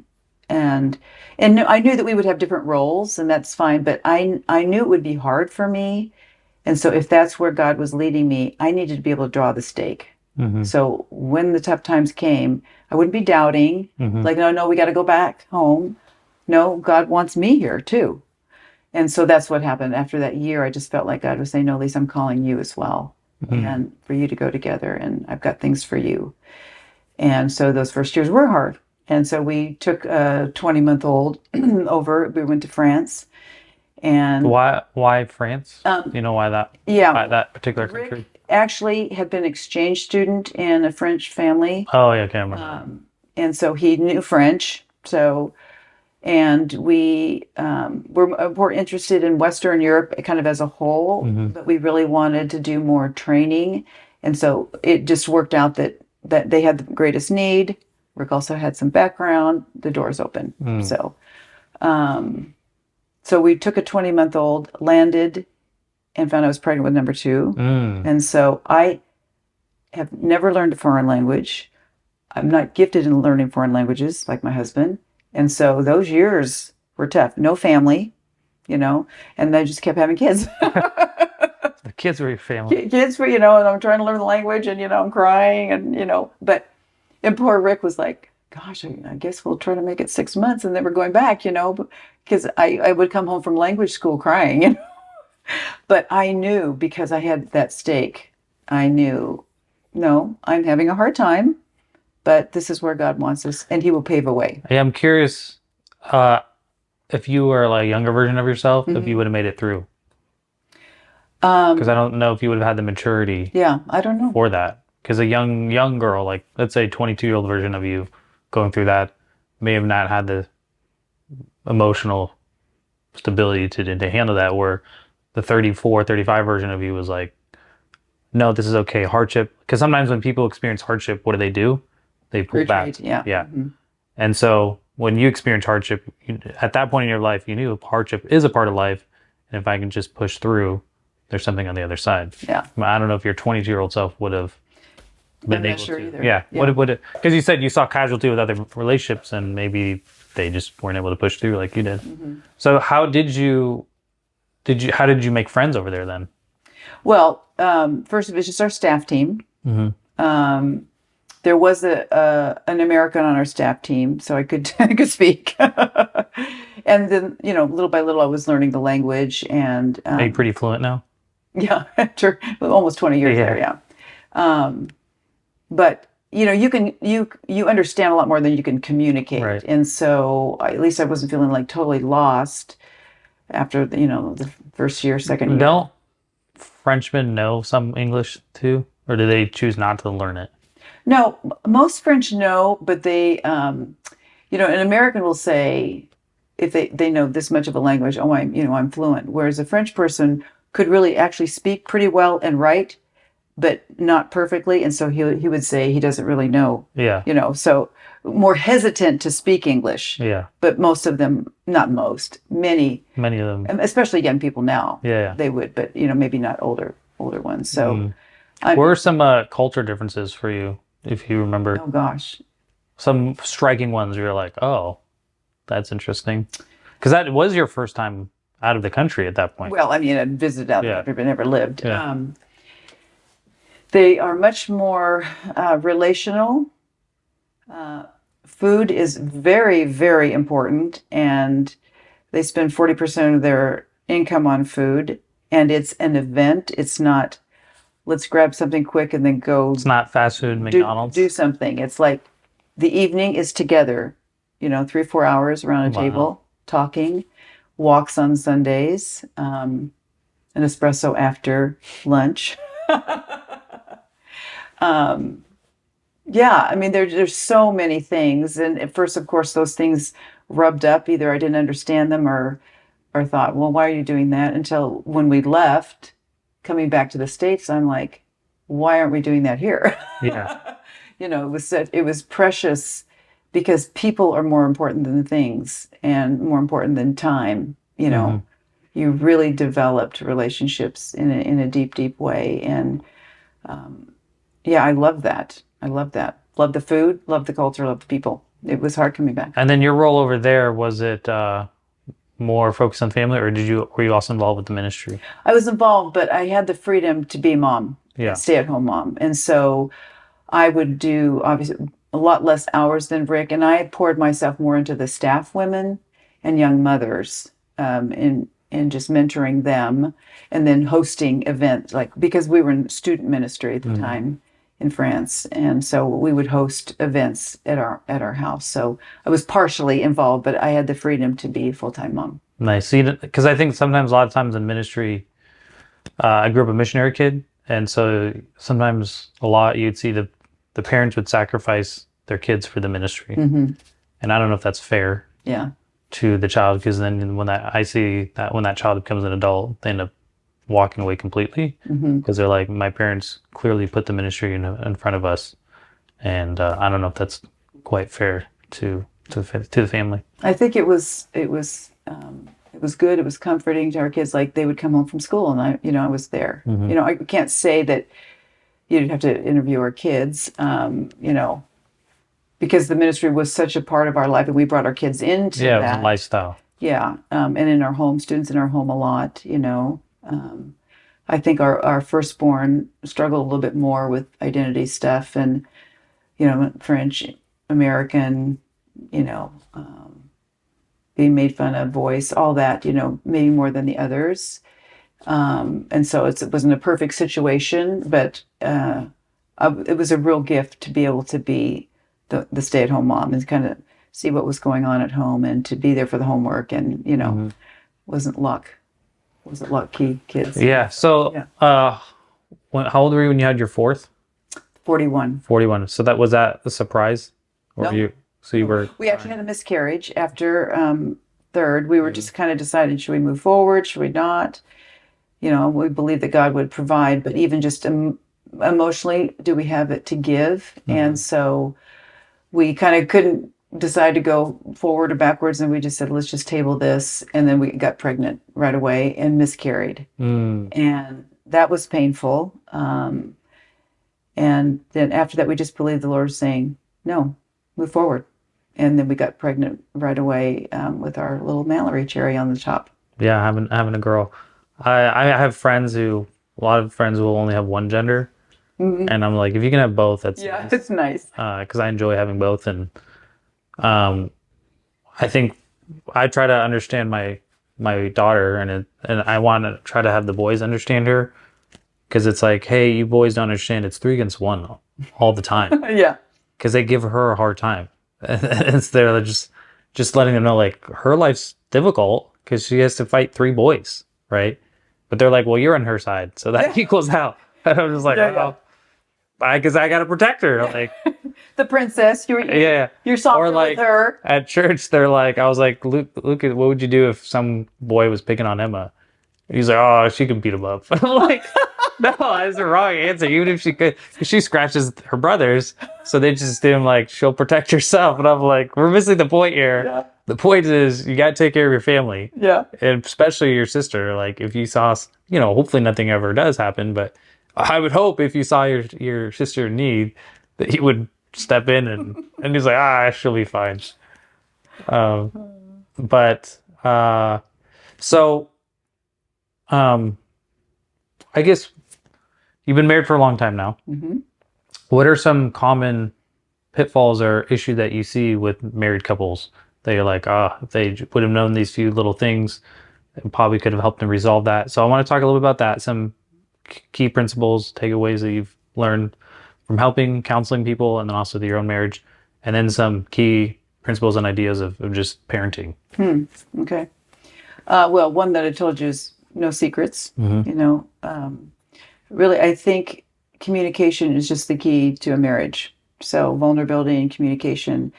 And I knew that we would have different roles, and that's fine, but I knew it would be hard for me. And so if that's where God was leading me, I needed to be able to draw the stake. Mm-hmm. So when the tough times came, I wouldn't be doubting, Mm-hmm. like, no, we got to go back home. No, God wants me here too. And so that's what happened. After that year, I just felt like God was saying, no, Lisa, I'm calling you as well. Mm-hmm. And for you to go together, and I've got things for you. And so those first years were hard. And so we took a 20-month-old over. We went to France. And Why France? You know why that? yeah, Why that particular Rick country? actually had been an exchange student in a French family. Oh yeah, I can't remember. And so he knew French. And we were more interested in Western Europe kind of as a whole, Mm-hmm. but we really wanted to do more training. And so it just worked out that they had the greatest need. Rick also had some background. The doors open. Mm. So we took a 20-month-old, landed, and found I was pregnant with number 2. Mm. And so I have never learned a foreign language. I'm not gifted in learning foreign languages like my husband. And so those years were tough. No family, and I just kept having kids. The kids were your family. Kids were, and I'm trying to learn the language, and, I'm crying, and poor Rick was like, gosh, I guess we'll try to make it 6 months. And then we're going back, because I would come home from language school crying, But I knew, because I had that stake, I knew, no, I'm having a hard time, but this is where God wants us, and he will pave a way. Yeah, I'm curious if you were like a younger version of yourself, if you would have made it through. Because I don't know if you would have had the maturity. Yeah, I don't know. For that. Because a young girl, like let's say 22-year-old version of you going through that, may have not had the emotional stability to handle that, where the 34, 35 version of you was like, no, this is okay. Hardship. Because sometimes when people experience hardship, what do? They pull back. Yeah. Yeah. Mm-hmm. And so when you experience hardship, at that point in your life, you knew hardship is a part of life. And if I can just push through, there's something on the other side. Yeah. I don't know if your 22-year-old self would have been I'm able not sure to. either. Yeah. Would it? Because you said you saw casualty with other relationships, and maybe they just weren't able to push through like you did. Mm-hmm. So how did you make friends over there then? Well, first of all, it's just our staff team. Mm-hmm. There was an American on our staff team, so I could speak. And then, little by little, I was learning the language. And are you pretty fluent now? Yeah, after almost 20 years there, yeah. But you understand a lot more than you can communicate, right. And so at least I wasn't feeling like totally lost after the first year, second year. Don't Frenchmen know some English too, or do they choose not to learn it? No, most French know, but they, an American will say, if they know this much of a language, oh, I'm fluent. Whereas a French person could really actually speak pretty well and write, but not perfectly. And so he would say he doesn't really know. Yeah. So more hesitant to speak English. Yeah. But most of them, not most, many of them, especially young people now. Yeah. They would, but maybe not older ones. So, what are some culture differences for you, if you remember? Oh gosh, some striking ones. You're like, oh, that's interesting, because that was your first time out of the country at that point. Well, I visited out there, but never lived. Yeah. They are much more relational. Food is very, very important, and they spend 40% of their income on food, and it's an event. It's not, let's grab something quick and then go. It's not fast food McDonald's. Do something. It's like the evening is together, 3-4 hours around a table, talking, walks on Sundays. an espresso after lunch. Yeah, I mean, there's so many things. And at first, of course, those things rubbed up. Either I didn't understand them or thought, well, why are you doing that? Until when we left, coming back to the States, I'm like, why aren't we doing that here? Yeah. It was precious because people are more important than things and more important than time. Hmm. You really developed relationships in a deep, deep way. And yeah, I love that. I love that. Love the food, love the culture, love the people. It was hard coming back. And then your role over there, was it more focused on family, or were you also involved with the ministry? I was involved, but I had the freedom to be a mom, Yeah. stay at home mom. And so I would do obviously a lot less hours than Rick, and I poured myself more into the staff women and young mothers, in just mentoring them, and then hosting events like because we were in student ministry at the Mhm. time in France, and so we would host events at our house. So I was partially involved, but I had the freedom to be a full-time mom. Nice. See, because I think sometimes, a lot of times in ministry, I grew up a missionary kid, and so sometimes a lot you'd see the parents would sacrifice their kids for the ministry, and I don't know if that's fair Yeah. to the child, because then I see that when that child becomes an adult, they end up walking away completely because they're like, my parents clearly put the ministry in front of us, and I don't know if that's quite fair to the family. I think it was good. It was comforting to our kids. Like they would come home from school, and I was there. I can't say that you'd have to interview our kids, because the ministry was such a part of our life, and we brought our kids into Yeah, it was a that. lifestyle. Yeah, and in our home, students in our home a lot. I think our firstborn struggled a little bit more with identity stuff, and French American, you know, being made fun of, voice, all that, maybe more than the others. And so it wasn't a perfect situation, but it was a real gift to be able to be the stay-at-home mom and kind of see what was going on at home and to be there for the homework. And, wasn't luck. Wasn't luck key, kids. Yeah. So, Yeah. how old were you when you had your fourth? 41. 41. So was that a surprise? Or No. you were. We actually had a miscarriage after third. We were just kind of deciding, should we move forward? Should we not? We believe that God would provide, but even just emotionally, do we have it to give? And so we kind of couldn't decide to go forward or backwards. And we just said, let's just table this. And then we got pregnant right away and miscarried. And that was painful. And then after that, we just believed the Lord was saying, no, move forward. And then we got pregnant right away with our little Mallory cherry on the top. Yeah, having a girl. I have a lot of friends who will only have one gender. And I'm like, if you can have both, that's Yeah, nice. it's nice. Because I enjoy having both. And I think I try to understand my daughter, and I want to try to have the boys understand her. Because it's like, hey, you boys don't understand. It's 3 against 1 all the time. Yeah. Because they give her a hard time. It's they're just letting them know, like, her life's difficult because she has to fight 3 boys, right? But they're like, well, you're on her side, so that equals out. And I'm just like, Yeah. because I gotta protect her. Like, The princess, you're softer or like with her. at church, they're like, I was like, Luke, what would you do if some boy was picking on Emma? He's like, oh, she can beat him up. I'm like, no, that's the wrong answer. Even if she could, because she scratches her brothers, so they just assume like she'll protect herself. And I'm like, we're missing the point here. Yeah. The point is you got to take care of your family, Yeah. and especially your sister. Like if you saw, hopefully nothing ever does happen, but I would hope if you saw your sister in need that he would step in and he's like, she'll be fine. But so. I guess you've been married for a long time now. What are some common pitfalls or issues that you see with married couples that you're like, if they would have known these few little things, it probably could have helped them resolve that. So I want to talk a little bit about that. Some key principles, takeaways that you've learned from helping, counseling people, and then also your own marriage, and then some key principles and ideas of just parenting. Okay. Well, one that I told you is no secrets. Mm-hmm. Really, I think communication is just the key to a marriage. So vulnerability and communication.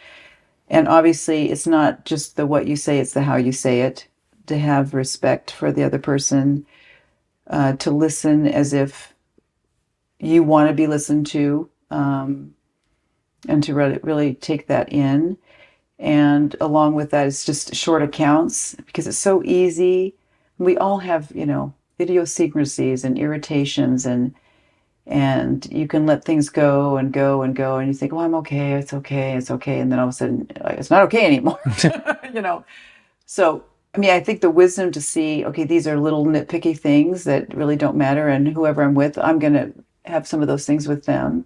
And obviously, it's not just the what you say, it's the how you say it. To have respect for the other person, to listen as if you want to be listened to, and to really take that in. And along with that, it's just short accounts because it's so easy. We all have, idiosyncrasies and irritations, and you can let things go and go and go, and you think, "Oh, I'm okay. It's okay. It's okay." And then all of a sudden, it's not okay anymore. you know. So, I mean, I think the wisdom to see, okay, these are little nitpicky things that really don't matter, and whoever I'm with, I'm going to have some of those things with them.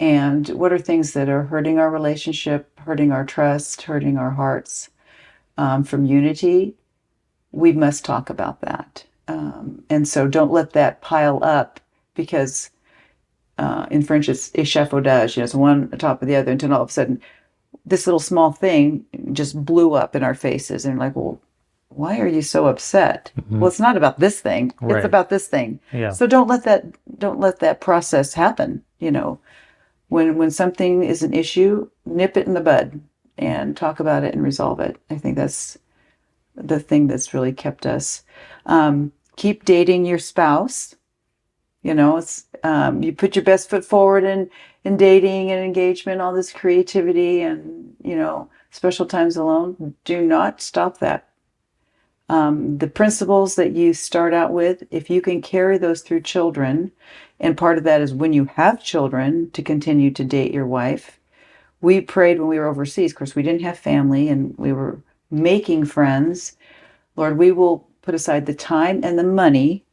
And what are things that are hurting our relationship, hurting our trust, hurting our hearts, from unity? We must talk about that. And so don't let that pile up because in French it's échafaudage, it's one on top of the other until all of a sudden this little small thing just blew up in our faces. And like, well, why are you so upset? Mm-hmm. Well, it's not about this thing. Right. It's about this thing. Yeah. So don't let that process happen. When something is an issue, nip it in the bud and talk about it and resolve it. I think that's the thing that's really kept us. Keep dating your spouse. It's you put your best foot forward in dating and engagement, all this creativity and special times alone. Do not stop that. The principles that you start out with, if you can carry those through children, and part of that is when you have children to continue to date your wife. We prayed when we were overseas. Of course, we didn't have family and we were making friends. Lord, we will put aside the time and the money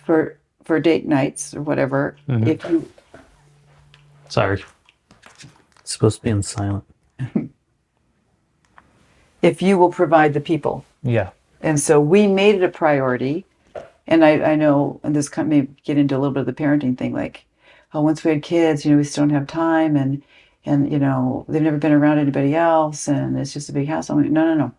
for date nights or whatever. Mm-hmm. If you Sorry. It's supposed to be in silent. if you will provide the people. Yeah. And so we made it a priority. And I know, and this may get into a little bit of the parenting thing, like, oh, once we had kids, we still don't have time, and they've never been around anybody else, and it's just a big house. I'm like, no.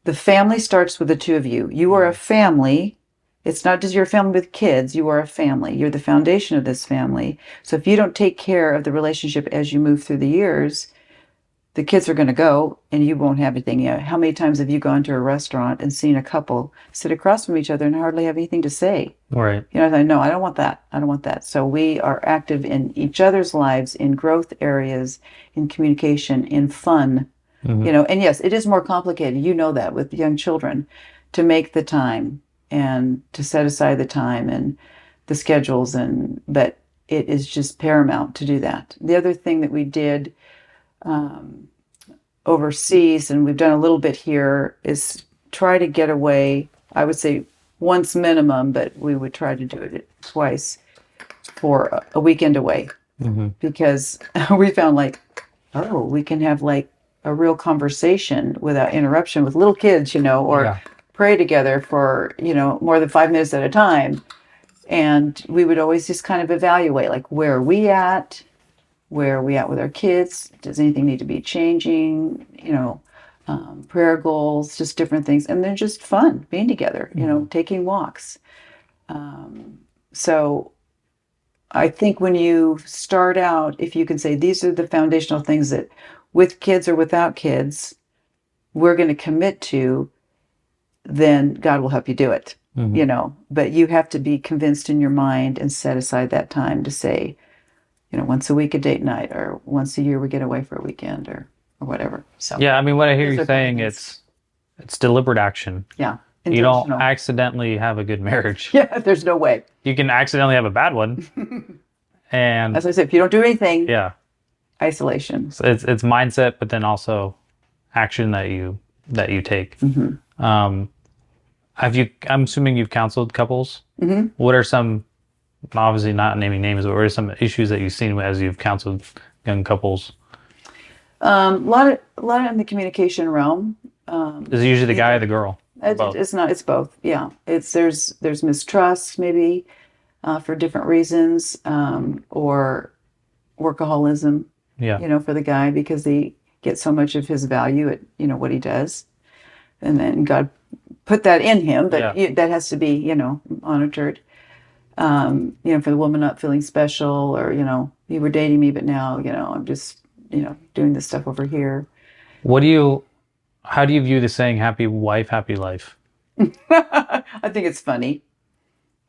The family starts with the two of you. You are a family. It's not just you're a family with kids. You are a family. You're the foundation of this family. So if you don't take care of the relationship as you move through the years, the kids are going to go and you won't have anything yet. How many times have you gone to a restaurant and seen a couple sit across from each other and hardly have anything to say? Right. I thought, no, I don't want that. I don't want that. So we are active in each other's lives, in growth areas, in communication, in fun. Mm-hmm. And yes, it is more complicated. You know that with young children, to make the time and to set aside the time and the schedules, but it is just paramount to do that. The other thing that we did overseas, and we've done a little bit here, is try to get away. I would say once minimum, but we would try to do it twice for a weekend away. Mm-hmm. Because we found we can have a real conversation without interruption with little kids, or pray together for, more than 5 minutes at a time. And we would always just kind of evaluate, where are we at? Where are we at with our kids? Does anything need to be changing? Prayer goals, just different things. And they're just fun being together, taking walks. So I think when you start out, if you can say, these are the foundational things that with kids or without kids, we're going to commit to, then God will help you do it, but you have to be convinced in your mind and set aside that time to say, once a week a date night, or once a year we get away for a weekend, or whatever. So yeah, I mean, what I hear you saying, it's deliberate action. Yeah. You don't accidentally have a good marriage. Yeah, there's no way. You can accidentally have a bad one. And as I said, if you don't do anything, yeah, isolation. So it's mindset, but then also action that you take. Mm-hmm. I'm assuming you've counseled couples. Mm-hmm. What are some, obviously not naming names, but what are some issues that you've seen as you've counseled young couples? A lot in the communication realm. Is it usually the guy or the girl? It's not. It's both. Yeah. There's mistrust maybe for different reasons, or workaholism. Yeah. For the guy, because he gets so much of his value at what he does, and then God put that in him, but Yeah. that has to be, monitored. For the woman not feeling special, or, you were dating me, but now, I'm just, doing this stuff over here. What do you, how do you view the saying happy wife, happy life? I think it's funny.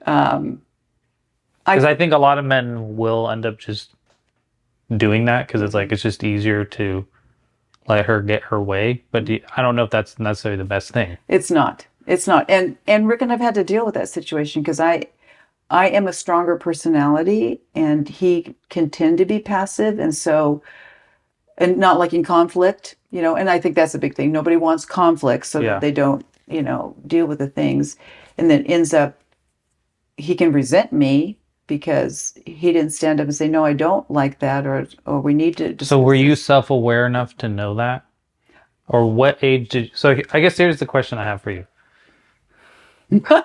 Um, Because I I think a lot of men will end up just doing that because it's like Mhm. it's just easier to let her get her way. But I don't know if that's necessarily the best thing. It's not. It's not. And Rick and I've had to deal with that situation because I am a stronger personality and he can tend to be passive, and so and not liking conflict, and I think that's a big thing. Nobody wants conflict so that Yeah. they don't, deal with the things, and then ends up he can resent me because he didn't stand up and say, no, I don't like that, or we need to So discuss were you this. self-aware enough to know that? Or what age did, so I guess here's the question I have for you.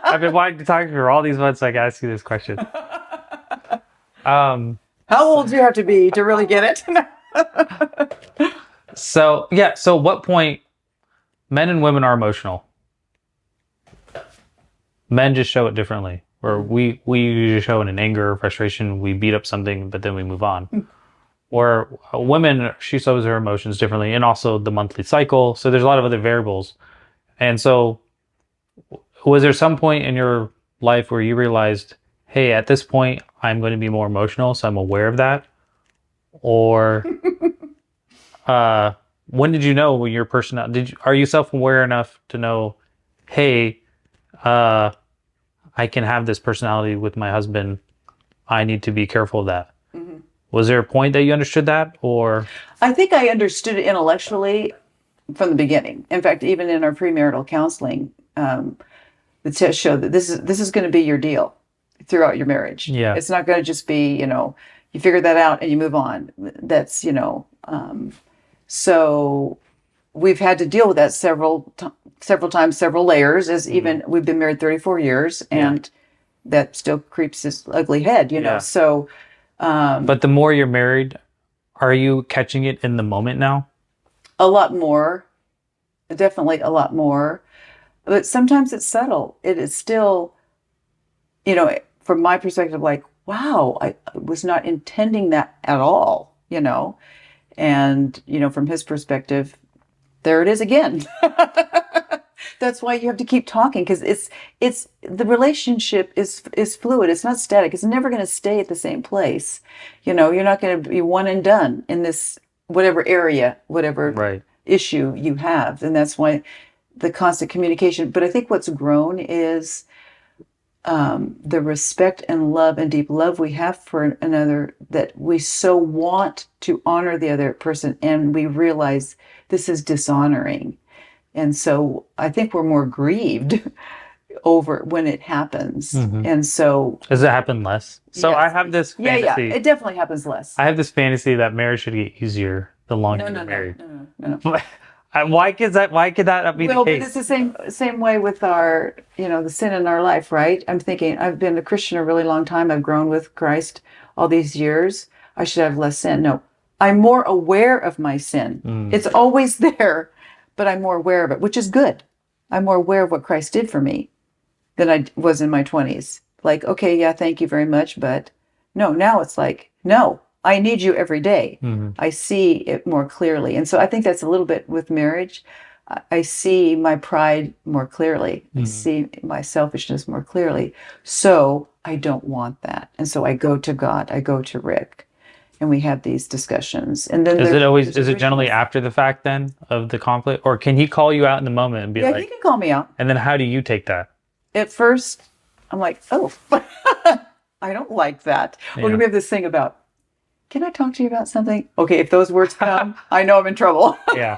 I've been wanting to talk to you for all these months, so I can ask you this question. Um, How old do you have to be to really get it? so yeah, so what point men and women are emotional? Men just show it differently. Or we usually show it in anger, frustration, we beat up something, but then we move on. Or women, she shows her emotions differently, and also the monthly cycle. So there's a lot of other variables. And so, was there some point in your life where you realized, hey, at this point, I'm going to be more emotional, so I'm aware of that? Or when did you know when your personality, are you self-aware enough to know, hey, uh, I can have this personality with my husband. I need to be careful of that. Mm-hmm. Was there a point that you understood that, or I think I understood it intellectually from the beginning. In fact, even in our premarital counseling, the test showed that this is going to be your deal throughout your marriage. yeah, It's not going to just be, you figure that out and you move on. That's, so we've had to deal with that several times, several layers. As even we've been married 34 years, yeah, and that still creeps its ugly head. yeah? So But the more you're married, are you catching it in the moment now? a lot more, definitely a lot more. But sometimes it's subtle. It is still, from my perspective, like, wow, I was not intending that at all, And, from his perspective, there it is again. That's why you have to keep talking, because it's the relationship is fluid. It's not static. It's never going to stay at the same place. You're not going to be one and done in this whatever area, whatever Right. issue you have, and that's why the constant communication. But I think what's grown is the respect and love and deep love we have for another, that we so want to honor the other person, and we realize this is dishonoring. And so I think we're more grieved over when it happens. Hmm. And so, Does it happen less? So I yes, have this yeah, fantasy. it definitely happens less. I have this fantasy that marriage should get easier the longer No, you're no, no, married. no, no, no, no. Why could that? Why could that not be the Well, but it's case? the same way with our, the sin in our life, right? I'm thinking I've been a Christian a really long time. I've grown with Christ all these years. I should have less sin. No, I'm more aware of my sin. Mm. It's always there, but I'm more aware of it, which is good. I'm more aware of what Christ did for me than I was in my 20s. Like, okay, yeah, thank you very much, but no, now it's like, no, I need you every day. Mhm. I see it more clearly. And so I think that's a little bit with marriage. I see my pride more clearly. I Mhm. see my selfishness more clearly. So I don't want that. And so I go to God, I go to Rick, and we have these discussions. And then Is it generally after the fact then of the conflict? Or can he call you out in the moment and be Yeah, he like, can call me out. and then how do you take that? At first, I'm like, oh, I don't like that. Or Yeah. we have this thing about, can I talk to you about something? Okay, if those words come, I know I'm in trouble. Yeah.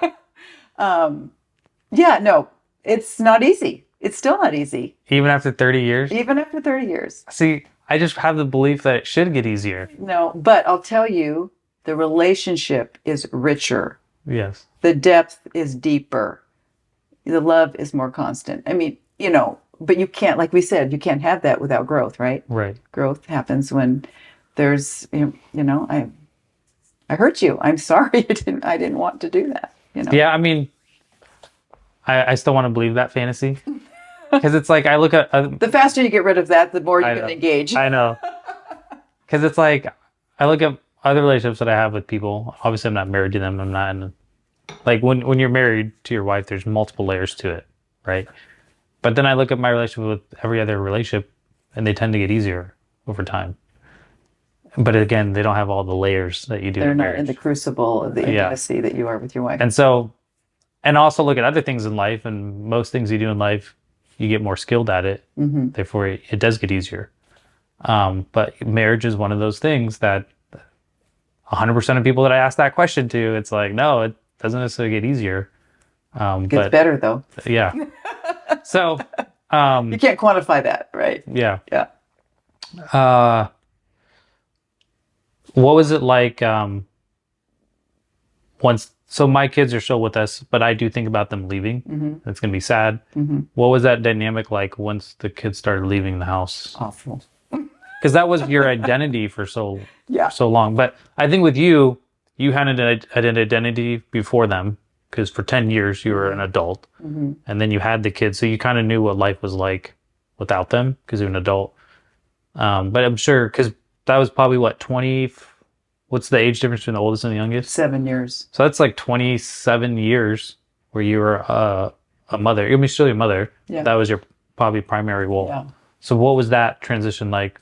Yeah, no, it's not easy. It's still not easy, Even after 30 years? even after 30 years. See, I just have the belief that it should get easier. No, but I'll tell you, the relationship is richer. Yes. The depth is deeper. The love is more constant. I mean, but you can't, like we said, you can't have that without growth, right? Right. Growth happens when there's, I hurt you. I'm sorry. I didn't want to do that. Yeah, I mean, I still want to believe that fantasy. Because it's like I look at The faster you get rid of that, the more you I can know. engage. I know. Because it's like I look at other relationships that I have with people. Obviously, I'm not married to them. I'm not in, like when you're married to your wife, there's multiple layers to it, right? But then I look at my relationship with every other relationship, and they tend to get easier over time. But again, they don't have all the layers that you do They're in not in the marriage. crucible of the Yeah. intimacy that you are with your wife. And so, and also look at other things in life, and most things you do in life, you get more skilled at it. Therefore, it does get easier. But marriage is one of those things that 100% of people that I ask that question to, it's like, no, it doesn't necessarily get easier. It gets But better though. yeah. So, You can't quantify that, right? yeah. Yeah. What was it like once? So my kids are still with us, but I do think about them leaving. It's going to be sad. What was that dynamic like once the kids started leaving the house? Awful. Because that was your identity for Yeah. so long. But I think with you, you had an identity before them because for 10 years you were an adult, and then you had the kids, so you kind of knew what life was like without them because you're an adult. But I'm sure because that was probably what 20. What's the age difference between the oldest and the youngest? 7 years. So that's like 27 years where you were a mother. I mean, still your mother. Yeah. That was your probably primary role. Yeah. So what was that transition like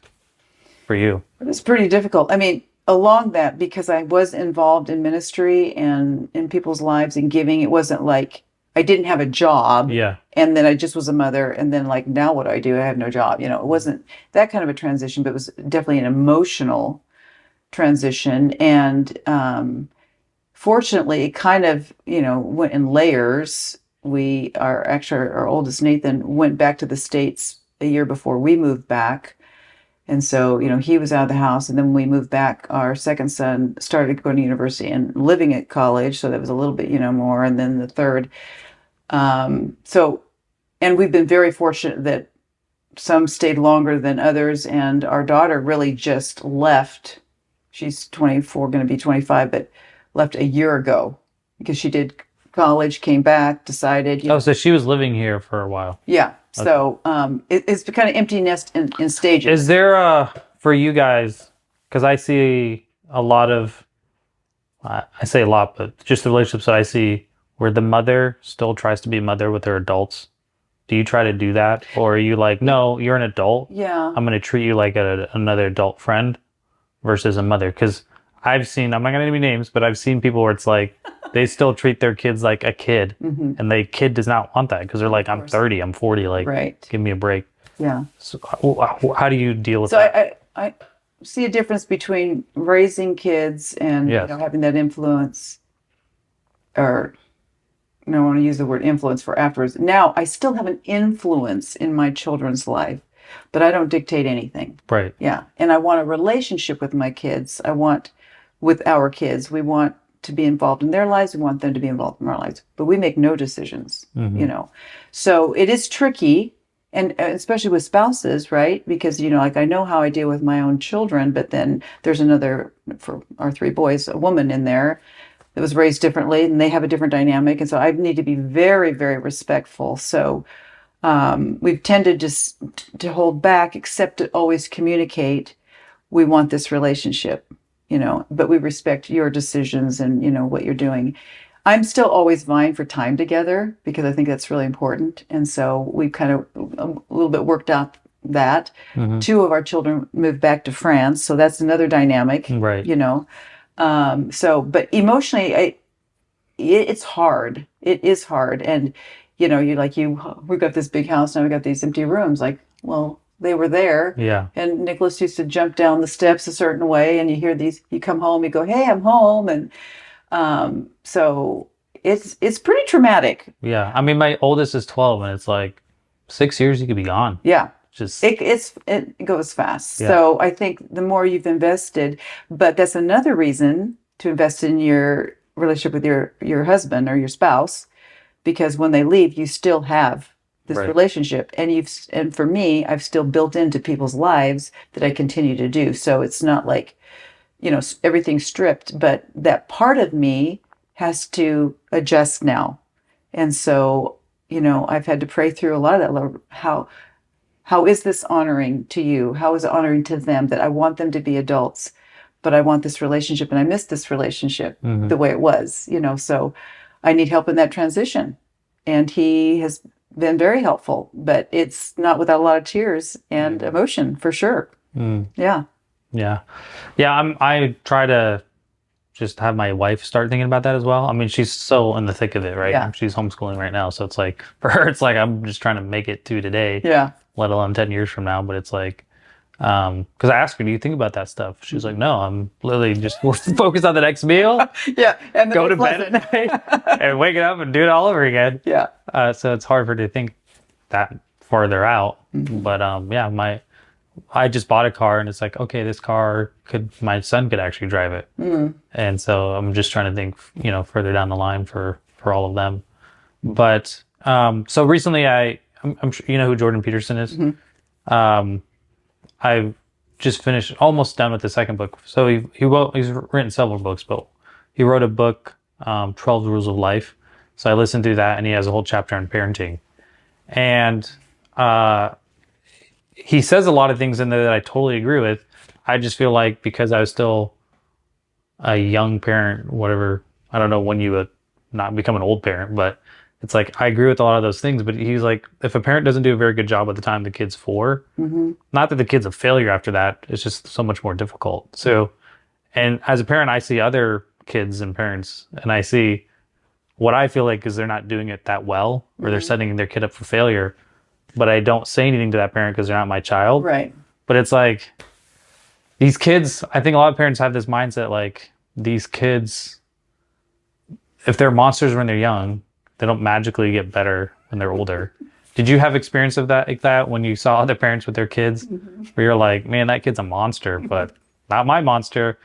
for you? It was pretty difficult. I mean, along that, because I was involved in ministry and in people's lives and giving, it wasn't like I didn't have a job. Yeah. And then I just was a mother. And then, like, now what do? I have no job. You know, it wasn't that kind of a transition, but it was definitely an emotional transition. And fortunately, it kind of, went in layers. Our oldest Nathan went back to the States a year before we moved back. And so, he was out of the house. And then when we moved back, our second son started going to university and living at college. So that was a little bit, more. And then the third. And we've been very fortunate that some stayed longer than others. And our daughter really just left. She's 24, going to be 25, but left a year ago because she did college, came back, decided. Oh, so she was living here for a while. Yeah. Okay. So it's kind of empty nest in stages. Is there for you guys, because I see a lot of, I say a lot, but just the relationships that I see where the mother still tries to be a mother with her adults. Do you try to do that? Or are you like, no, you're an adult. Yeah. I'm going to treat you like another adult friend versus a mother. Because I've seen, I'm not going to name any names, but I've seen people where it's like, they still treat their kids like a kid. And the kid does not want that because they're like, I'm 30, I'm 40, like, right. Give me a break. Yeah. So how do you deal with that? I see a difference between raising kids and Yes. having that influence, or I don't want to use the word influence for afterwards. Now, I still have an influence in my children's life, but I don't dictate anything. Right. Yeah. And I want a relationship with my kids. With our kids, we want to be involved in their lives. We want them to be involved in our lives, but we make no decisions, So it is tricky, and especially with spouses, right? Because, like I know how I deal with my own children, but then there's another, for our 3 boys, a woman in there that was raised differently, and they have a different dynamic. And so I need to be very, very respectful. So we've tended to hold back, except to always communicate. We want this relationship, but we respect your decisions and, what you're doing. I'm still always vying for time together because I think that's really important. And so we've kind of a little bit worked out that. 2 of our children moved back to France. So that's another dynamic, Right. But emotionally, it's hard. It is hard. And, we've got this big house, now we've got these empty rooms. Like, well, they were there. Yeah. And Nicholas used to jump down the steps a certain way, and you hear you come home, you go, hey, I'm home. And so it's pretty traumatic. Yeah. I mean, my oldest is 12, and it's like 6 years you could be gone. Yeah. Just it goes fast. Yeah. So I think the more you've invested, but that's another reason to invest in your relationship with your husband or your spouse, because when they leave, you still have this Right. relationship, and for me, I've still built into people's lives that I continue to do. So it's not like, everything's stripped, but that part of me has to adjust now. And so, I've had to pray through a lot of that. Lord, how is this honoring to you? How is it honoring to them that I want them to be adults, but I want this relationship and I miss this relationship Hmm. the way it was, so I need help in that transition. And he has been very helpful, but it's not without a lot of tears and emotion for sure. Mm. Yeah. Yeah. Yeah. I try to just have my wife start thinking about that as well. I mean, she's so in the thick of it, right? Yeah. She's homeschooling right now. So it's like, for her, it's like, I'm just trying to make it to today, Yeah. let alone 10 years from now. But it's like, because I asked her, do you think about that stuff? She was like, no, I'm literally just focused on the next meal, Yeah. And the go to next bed lesson. at night, and wake it up and do it all over again. Yeah. So it's hard for her to think that farther out. Mm-hmm. But yeah, I just bought a car and it's like, okay, this car my son could actually drive it. Mm. And so I'm just trying to think, further down the line for all of them. But so recently I'm sure you know who Jordan Peterson is. Mm-hmm. I've just finished, almost done with the second book. So he's written several books, but he wrote a book, 12 Rules of Life. So I listened through that, and he has a whole chapter on parenting. And he says a lot of things in there that I totally agree with. I just feel like because I was still a young parent, whatever, I don't know when you would not become an old parent, but it's like I agree with a lot of those things. But he's like, if a parent doesn't do a very good job by the time the kid's 4, Mm-hmm. not that the kid's a failure after that, it's just so much more difficult. So, and as a parent, I see other kids and parents, and I see what I feel like is they're not doing it that well, or they're Mm-hmm. setting their kid up for failure. But I don't say anything to that parent because they're not my child. Right. But it's like these kids, I think a lot of parents have this mindset like these kids, if they're monsters when they're young, they don't magically get better when they're older. Did you have experience of that, like that, when you saw other parents with their kids, Mm-hmm. where you're like, man, that kid's a monster, but not my monster.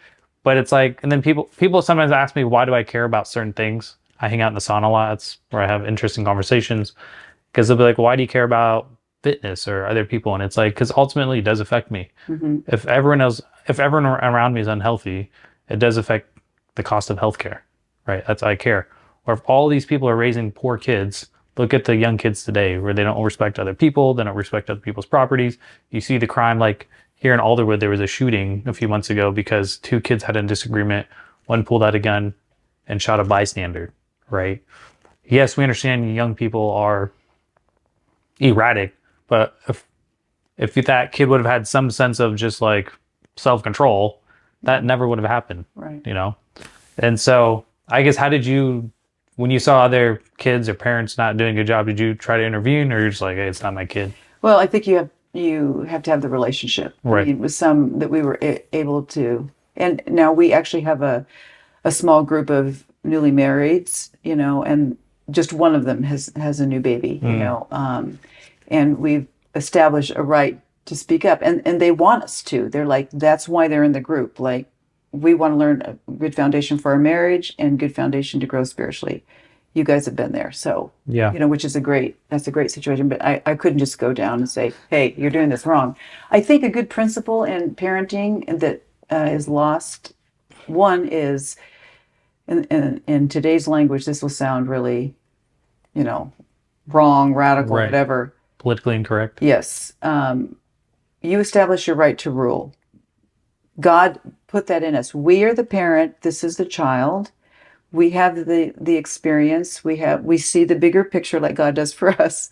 But it's like, and then people sometimes ask me, why do I care about certain things? I hang out in the sauna a lot. That's where I have interesting conversations, because they'll be like, why do you care about fitness or other people? And it's like, because ultimately it does affect me. Mm-hmm. If everyone around me is unhealthy, it does affect the cost of healthcare, right? That's I care. Or if all these people are raising poor kids, look at the young kids today where they don't respect other people, they don't respect other people's properties. You see the crime, like here in Alderwood, there was a shooting a few months ago because 2 kids had a disagreement. One pulled out a gun and shot a bystander, right? Yes, we understand young people are erratic, but if that kid would have had some sense of just like self-control, that never would have happened. Right. And so I guess, how did you, when you saw other kids or parents not doing a good job, did you try to intervene, or you're just like, hey, it's not my kid? Well, I think you have to have the relationship. Right. I mean, with some that we were able to, and now we actually have a small group of newly marrieds, and just one of them has a new baby, and we've established a right to speak up, and they want us to. They're like, that's why they're in the group. Like, we want to learn a good foundation for our marriage and good foundation to grow spiritually. You guys have been there, so Yeah. which is that's a great situation. But I couldn't just go down and say, hey, you're doing this wrong. I think a good principle in parenting that is lost. One is, in today's language, this will sound really, wrong, radical, Right. whatever. Politically incorrect. Yes. You establish your right to rule. God put that in us. We are the parent. This is the child. We have the experience. We see the bigger picture like God does for us.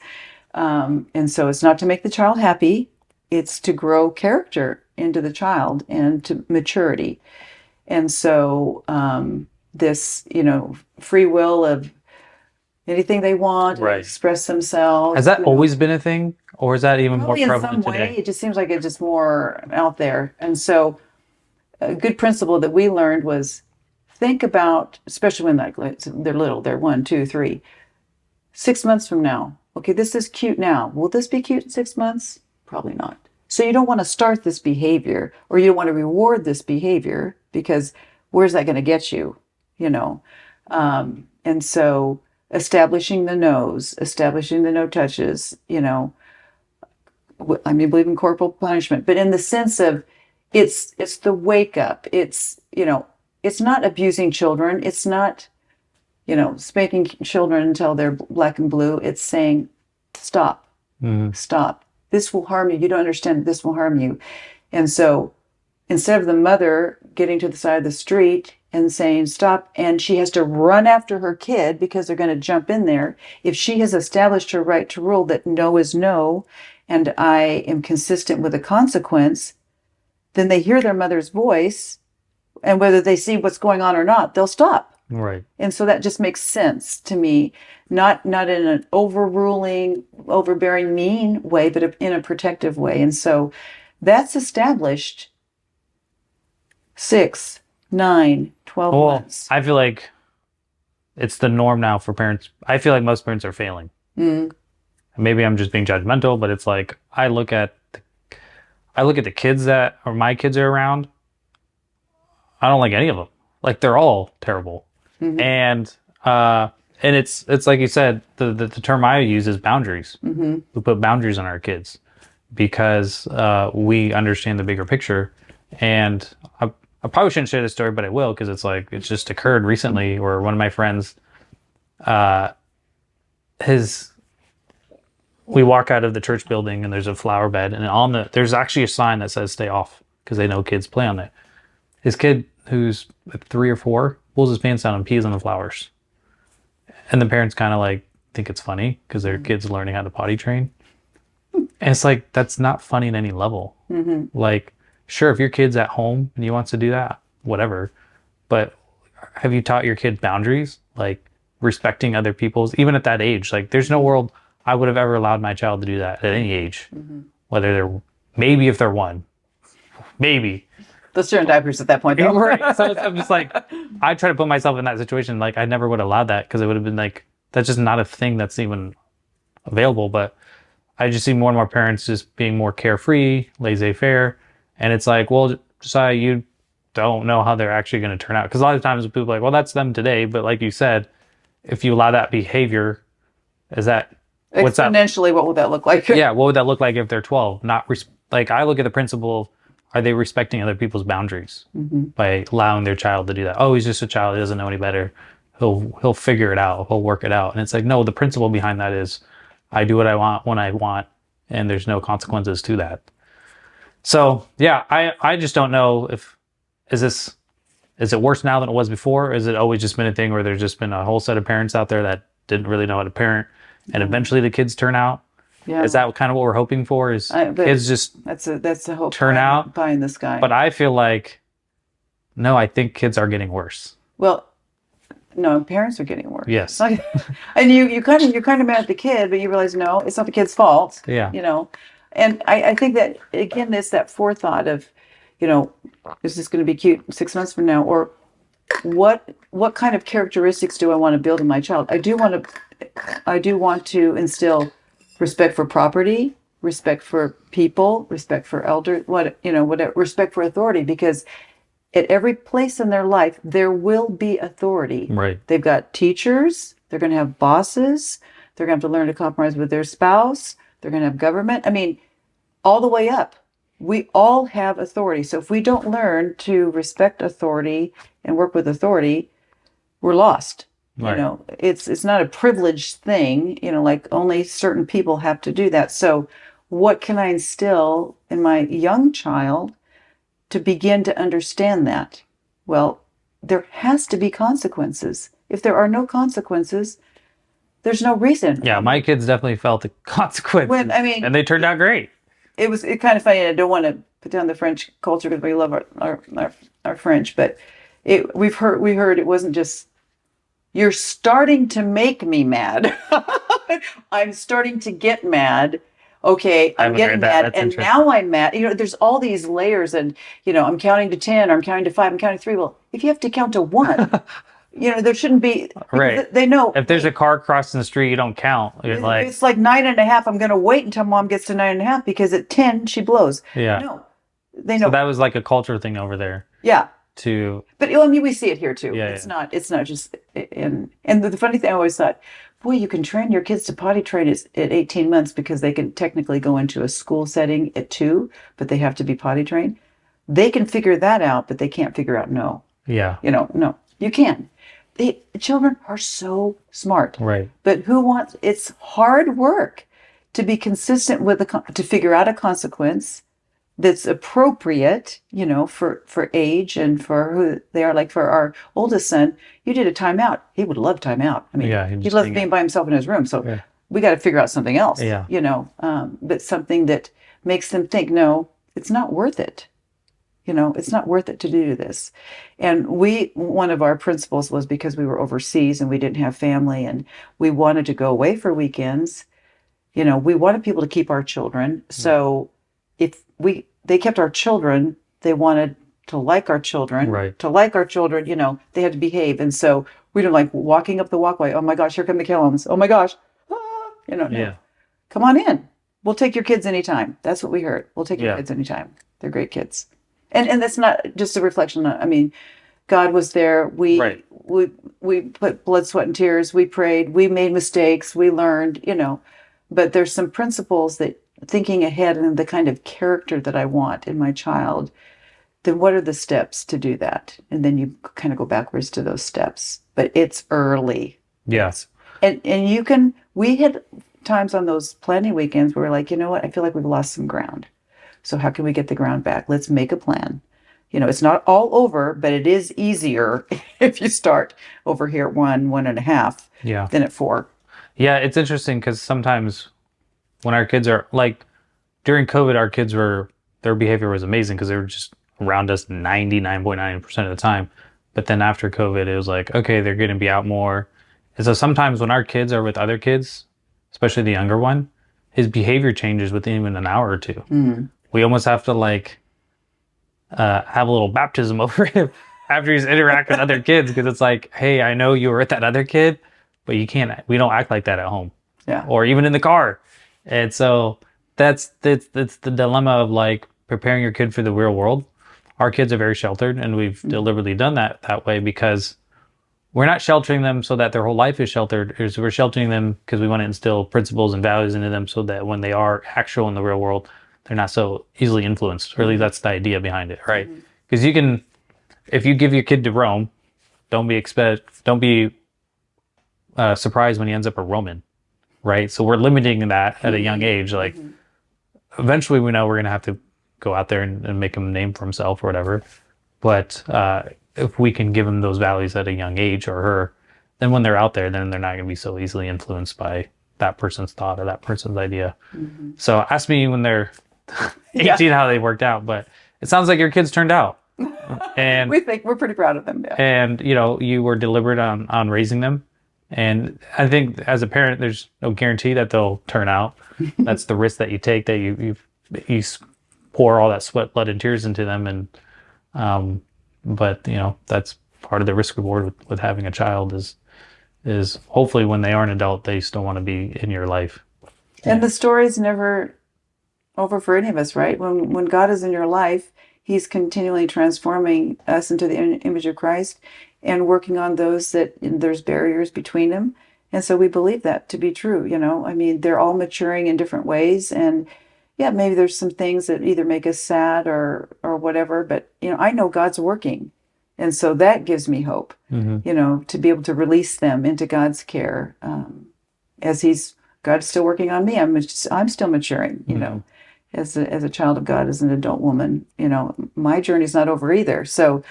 And so it's not to make the child happy. It's to grow character into the child and to maturity. And so this, free will of anything they want, Right. express themselves. Has that always been a thing, or is that even more Probably in some prevalent way, today? it just seems like it's just more out there. And so a good principle that we learned was think about, especially when they're little, they're 1, 2, 3, 6 months from now. Okay, this is cute now. Will this be cute in 6 months? Probably not. So you don't want to start this behavior, or you don't want to reward this behavior, because where's that going to get you? And so establishing the no's, establishing the no touches, I mean, believe in corporal punishment, but in the sense of it's the wake up. It's not abusing children. It's not spanking children until they're black and blue. It's saying, stop, stop. This will harm you. You don't understand that this will harm you. And so instead of the mother getting to the side of the street and saying, stop, and she has to run after her kid because they're going to jump in there, if she has established her right to rule that no is no, and I am consistent with a consequence, then they hear their mother's voice, and whether they see what's going on or not, they'll stop. Right. And so that just makes sense to me, not in an overruling, overbearing, mean way, but in a protective way. And so that's established 6, 9, 12 months. I feel like it's the norm now for parents. I feel like most parents are failing. Maybe I'm just being judgmental, but it's like I look at the kids that or my kids are around. I don't like any of them. Like they're all terrible. And it's like you said, the term I use is boundaries. We put boundaries on our kids because we understand the bigger picture. And I probably shouldn't share this story, but I will because it's just occurred recently. Where one of my friends, we walk out of the church building and there's a flower bed, and there's actually a sign that says "Stay off" because they know kids play on it. His kid, who's 3 or 4, pulls his pants down and pees on the flowers. And the parents kind of like think it's funny because their kid's learning how to potty train. And it's like, that's not funny at any level. Like, sure, if your kid's at home and he wants to do that, whatever. But have you taught your kid boundaries? Like respecting other people's, even at that age, like there's no world I would have ever allowed my child to do that at any age. Whether maybe if they're 1, maybe. They're still in diapers at that point, though. Right. So I'm just like, I try to put myself in that situation. Like, I never would have allowed that because it would have been like, that's just not a thing that's even available. But I just see more and more parents just being more carefree, laissez-faire. And it's like, well, Josiah, you don't know how they're actually going to turn out. Because a lot of times people are like, well, that's them today. But like you said, if you allow that behavior, what's that? Exponentially, what would that look like? Yeah, what would that look like if they're 12? Like, I look at the principle of, are they respecting other people's boundaries by allowing their child to do that? Oh, he's just a child. He doesn't know any better. He'll figure it out. He'll work it out. And it's like, no, the principle behind that is I do what I want when I want, and there's no consequences to that. So, yeah, I just don't know is it worse now than it was before? Or is it always just been a thing where there's just been a whole set of parents out there that didn't really know how to parent, and eventually the kids turn out? Yeah. Is that kind of what we're hoping for? Is kids just that's the hope turn out pie in the sky? But I feel like no, I think kids are getting worse. Well, no, parents are getting worse. Yes, and you're kind of mad at the kid, but you realize no, it's not the kid's fault. Yeah, and I think that again, it's that forethought of, is this going to be cute 6 months from now, or what kind of characteristics do I want to build in my child? I do want to instill respect for property, respect for people, respect for elders, whatever, respect for authority, because at every place in their life, there will be authority. Right. They've got teachers, they're going to have bosses, they're going to have to learn to compromise with their spouse, they're going to have government. I mean, all the way up. We all have authority. So if we don't learn to respect authority and work with authority, we're lost. Right. It's not a privileged thing, like only certain people have to do that. So what can I instill in my young child to begin to understand that? Well, there has to be consequences. If there are no consequences, there's no reason. Yeah, my kids definitely felt the consequences. And they turned out great. It's kind of funny. I don't want to put down the French culture because we love our French, but we heard it wasn't just, you're starting to make me mad. I'm starting to get mad. Okay, I'm getting mad, and now I'm mad. There's all these layers, and I'm counting to 10, or I'm counting to 5, I'm counting to 3. Well, if you have to count to 1, there shouldn't be. Right. They know if there's a car crossing the street, you don't count. It's like 9.5. I'm going to wait until Mom gets to 9.5 because at 10 she blows. Yeah. No, they know. So that was like a culture thing over there. Yeah. But we see it here too. Yeah, it's not just and the funny thing I always thought, boy, you can train your kids to potty train at 18 months because they can technically go into a school setting at 2, but they have to be potty trained. They can figure that out, but they can't figure out no. Yeah. No, you can. Children are so smart, Right. but it's hard work to be consistent with to figure out a consequence that's appropriate, for age and for who they are. Like for our oldest son, you did a timeout. He would love timeout. I mean, Yeah. he Just loves hang being out. by himself in his room. So Yeah. we got to figure out something else, Yeah. but something that makes them think, no, it's not worth it. It's not worth it to do this. And one of our principles was because we were overseas and we didn't have family and we wanted to go away for weekends, we wanted people to keep our children. So if they kept our children, they wanted to like our children. Right. To like our children, they had to behave. And so we didn't like walking up the walkway. Oh my gosh, here come the Kellums. Oh my gosh. Ah, no. Yeah. Come on in. We'll take your kids anytime. That's what we heard. We'll take your Yeah. kids anytime. They're great kids. And that's not just a reflection. I mean, God was there. Right. We put blood, sweat, and tears. We prayed. We made mistakes. We learned, But there's some principles that thinking ahead and the kind of character that I want in my child, then what are the steps to do that? And then you kind of go backwards to those steps. But it's early. Yes. And we had times on those planning weekends where we're like, you know what? I feel like we've lost some ground. So how can we get the ground back? Let's make a plan. It's not all over, but it is easier if you start over here at 1.5, Yeah. than at 4. Yeah. It's interesting because sometimes when our kids are like during COVID, their behavior was amazing because they were just around us 99.9% of the time. But then after COVID, it was like, okay, they're going to be out more. And so sometimes when our kids are with other kids, especially the younger one, his behavior changes within even an hour or two. Mm. We almost have to have a little baptism over him after he's interacting with other kids because it's like, hey, I know you were with that other kid, but we don't act like that at home. Yeah. Or even in the car. And so that's the dilemma of like preparing your kid for the real world. Our kids are very sheltered and we've deliberately done that way because we're not sheltering them so that their whole life is sheltered. We're sheltering them because we want to instill principles and values into them so that when they are actual in the real world, they're not so easily influenced. Or at least that's the idea behind it, right? Because if you give your kid to Rome, don't be surprised when he ends up a Roman, right? So we're limiting that at a young age. Like eventually we know we're going to have to go out there and make him a name for himself or whatever. But if we can give him those values at a young age or her, then when they're out there, then they're not going to be so easily influenced by that person's thought or that person's idea. So ask me when they're 18 how they worked out, but it sounds like your kids turned out. And We think we're pretty proud of them. Yeah. and you were deliberate on raising them. And I think as a parent, there's no guarantee that they'll turn out. That's the risk that you take, that you pour all that sweat, blood, and tears into them. And but that's part of the risk reward with having a child is hopefully when they are an adult, they still want to be in your life. And the story's never over for any of us, right? When God is in your life, He's continually transforming us into the image of Christ and working on those that there's barriers between them. And so we believe that to be true. I mean, they're all maturing in different ways. And yeah, maybe there's some things that either make us sad or whatever. But, I know God's working. And so that gives me hope, to be able to release them into God's care as God's still working on me. I'm still maturing, as a child of God, as an adult woman. My journey's not over either. So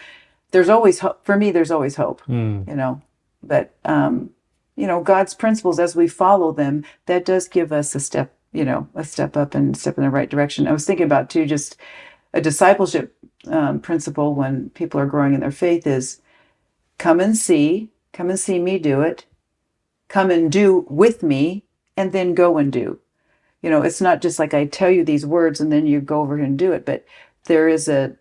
there's always hope. For me, there's always hope, But, God's principles, as we follow them, that does give us a step up and step in the right direction. I was thinking about, too, just a discipleship principle when people are growing in their faith is come and see me do it, come and do with me, and then go and do. It's not just like I tell you these words and then you go over and do it, but there's a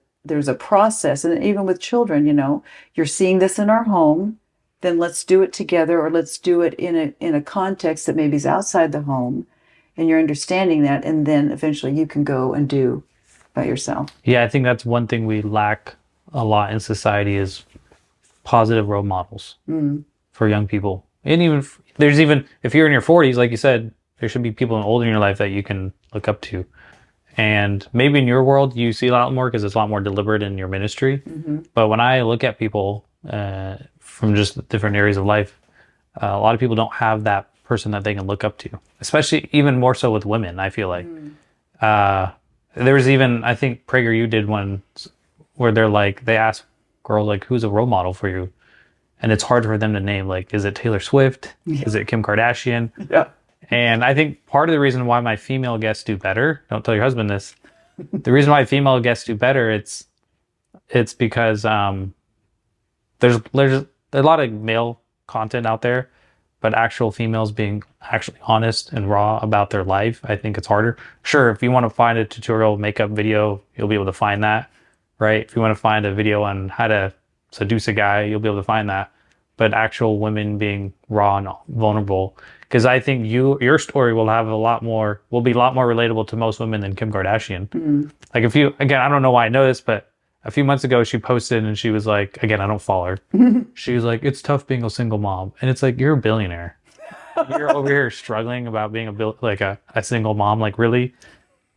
process. And even with children, you're seeing this in our home, then let's do it together, or let's do it in a context that maybe is outside the home, and you're understanding that, and then eventually you can go and do by yourself. Yeah, I think that's one thing we lack a lot in society is positive role models for young people. And even if you're in your 40s, like you said, there should be people older in your life that you can look up to. And maybe in your world, you see a lot more because it's a lot more deliberate in your ministry. But when I look at people from just different areas of life. A lot of people don't have that person that they can look up to, especially even more so with women. I feel like there was even, I think PragerU did one where they ask girls like, who's a role model for you? And it's hard for them to name, like, is it Taylor Swift? Yeah. Is it Kim Kardashian? Yeah. And I think part of the reason why my female guests do better, don't tell your husband this, the reason why female guests do better, it's because there's a lot of male content out there, but actual females being actually honest and raw about their life, I think it's harder. Sure, if you want to find a tutorial makeup video, you'll be able to find that, right? If you want to find a video on how to seduce a guy, you'll be able to find that. But actual women being raw and vulnerable, because I think your story will be a lot more relatable to most women than Kim Kardashian. Mm. Like again, I don't know why I know this, but a few months ago she posted and she was like, again, I don't follow her. She was like, it's tough being a single mom. And it's like, you're a billionaire. You're over here struggling about being a single mom. Like, really?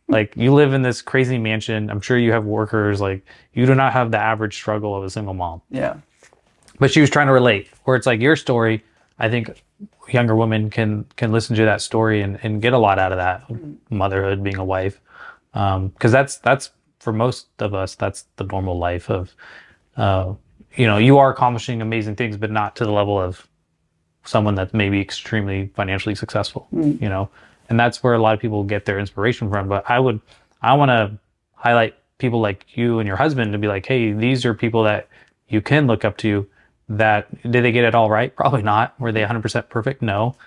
Like, you live in this crazy mansion. I'm sure you have workers. Like, you do not have the average struggle of a single mom. Yeah. But she was trying to relate, where it's like your story, I think younger women can listen to that story and get a lot out of that, motherhood, being a wife. Because that's for most of us, that's the normal life of, you are accomplishing amazing things, but not to the level of someone that's maybe extremely financially successful, and that's where a lot of people get their inspiration from. But I want to highlight people like you and your husband to be like, hey, these are people that you can look up to. That did they get it all right? Probably not. Were they 100% perfect? No,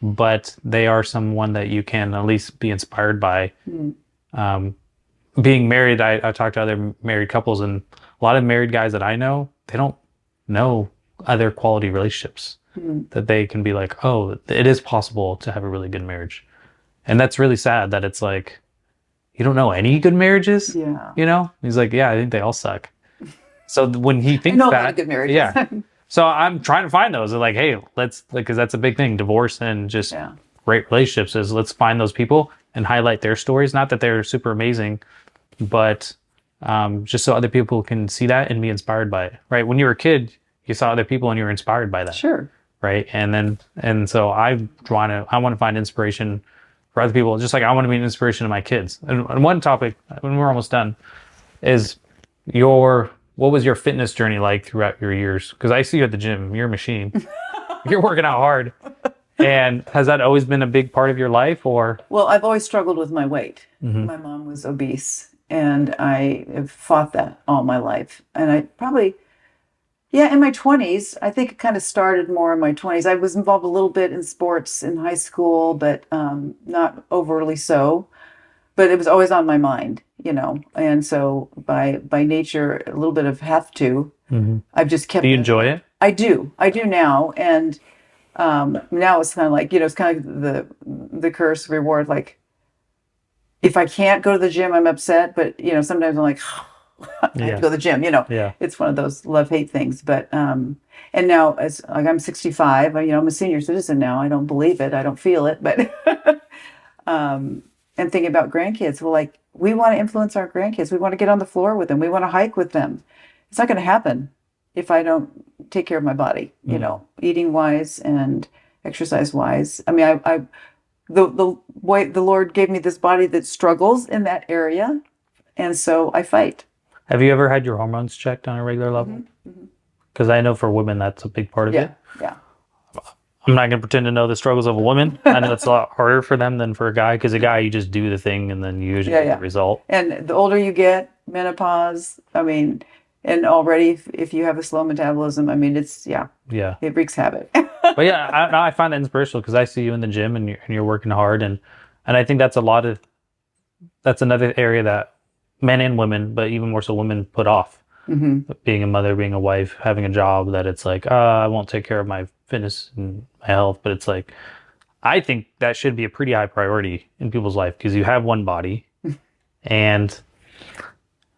but they are someone that you can at least be inspired by. Being married, I talked to other married couples, and a lot of married guys that I know, they don't know other quality relationships that they can be like, oh, it is possible to have a really good marriage. And that's really sad that it's like, you don't know any good marriages. Yeah. He's like, yeah, I think they all suck. So when he thinks I know a that, lot of good marriages. yeah. So I'm trying to find those. They're like, hey, because that's a big thing. Divorce and just great relationships is, let's find those people and highlight their stories. Not that they're super amazing, but just so other people can see that and be inspired by it. Right? When you were a kid, you saw other people and you were inspired by that. Sure. Right? And so I want to find inspiration for other people, just like I want to be an inspiration to my kids. And one topic, when we're almost done, is what was your fitness journey like throughout your years? Because I see you at the gym. You're a machine. You're working out hard. And has that always been a big part of your life, or? Well, I've always struggled with my weight. My mom was obese, and I have fought that all my life. And I probably, in my 20s, I think it kind of started more in my 20s. I was involved a little bit in sports in high school, but not overly so. But it was always on my mind, and so by nature, a little bit of have to. I've just kept. Do you enjoy it? I do now, and now it's kind of like, it's kind of the curse reward. Like, if I can't go to the gym, I'm upset, but sometimes I'm like, I have to go to the gym. It's one of those love-hate things. But and now, as like, I'm 65, I'm a senior citizen now. I don't believe it, I don't feel it, but and thinking about grandkids, we want to influence our grandkids. We want to get on the floor with them. We want to hike with them. It's not going to happen if I don't take care of my body, eating wise and exercise wise. I mean, the Lord gave me this body that struggles in that area, and so I fight. Have you ever had your hormones checked on a regular level? Because I know for women that's a big part of it. Yeah. I'm not going to pretend to know the struggles of a woman. I know it's a lot harder for them than for a guy, because a guy, you just do the thing and then you usually get the result. And the older you get, menopause, and already if you have a slow metabolism, it's, it wreaks havoc. But I find that inspirational, because I see you in the gym and you're working hard. And I think that's another area that men and women, but even more so women, put off. Being a mother, being a wife, having a job, that it's like, I won't take care of my fitness and my health. But it's like, I think that should be a pretty high priority in people's life, because you have one body. And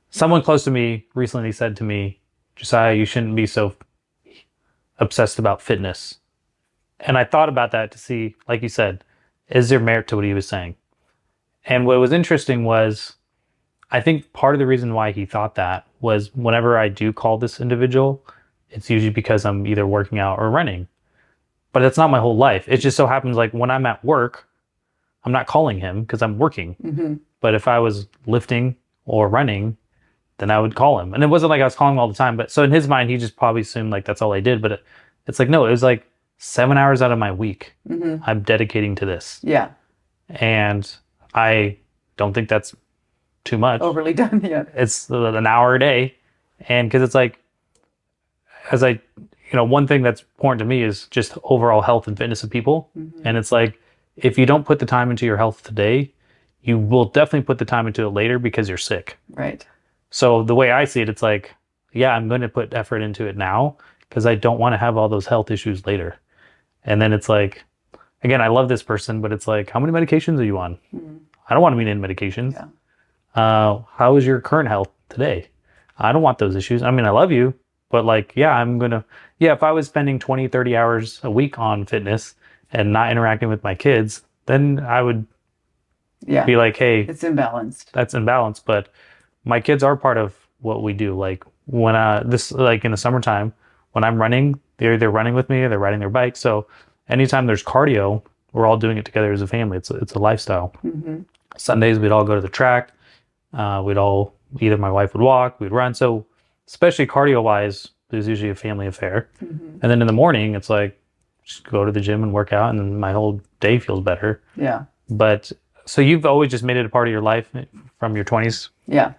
someone close to me recently said to me, Josiah, you shouldn't be so obsessed about fitness. And I thought about that to see, like you said, is there merit to what he was saying? And what was interesting was, I think part of the reason why he thought that was, whenever I do call this individual, it's usually because I'm either working out or running. But it's not my whole life. It just so happens like when I'm at work, I'm not calling him because I'm working. Mm-hmm. But if I was lifting or running, then I would call him. And it wasn't like I was calling him all the time. But so in his mind, he just probably assumed like that's all I did. But it's like, no, it was like 7 hours out of my week Mm-hmm. I'm dedicating to this. Yeah. And I don't think that's too much. Overly done. Yeah. It's an hour a day. And because it's like, as I, one thing that's important to me is just overall health and fitness of people. Mm-hmm. And it's like, if you don't put the time into your health today, you will definitely put the time into it later because you're sick. Right. So the way I see it, it's like, yeah, I'm going to put effort into it now because I don't want to have all those health issues later. And then it's like, again, I love this person, but it's like, how many medications are you on? Mm-hmm. I don't want to be in medications. Yeah. How is your current health today? I don't want those issues. I mean, I love you, but like, yeah, if I was spending 20, 30 hours a week on fitness and not interacting with my kids, then I would be like, hey, it's imbalanced. That's imbalanced. But my kids are part of what we do. Like when like in the summertime, when I'm running, they're either running with me or they're riding their bike. So anytime there's cardio, we're all doing it together as a family. It's a lifestyle. Mm-hmm. Sundays, we'd all go to the track. Either my wife would walk, we'd run. So especially cardio wise, it was usually a family affair. Mm-hmm. And then in the morning, it's like, just go to the gym and work out and then my whole day feels better. Yeah. But so you've always just made it a part of your life from your 20s? Yeah.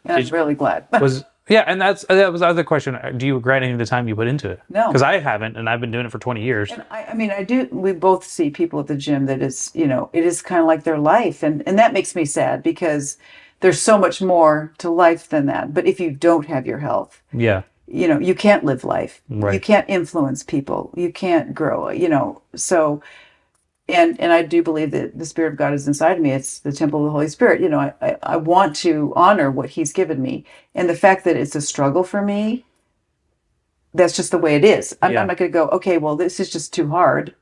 And I'm really glad. And that was the other question. Do you regret any of the time you put into it? No. Because I haven't, and I've been doing it for 20 years. And I mean, I do. We both see people at the gym that is, it is kind of like their life. And that makes me sad because there's so much more to life than that. But if you don't have your health, Yeah. You can't live life. Right. You can't influence people. You can't grow, so. And I do believe that the Spirit of God is inside of me. It's the temple of the Holy Spirit. I want to honor what He's given me. And the fact that it's a struggle for me, that's just the way it is. I'm not going to go, okay, well, this is just too hard.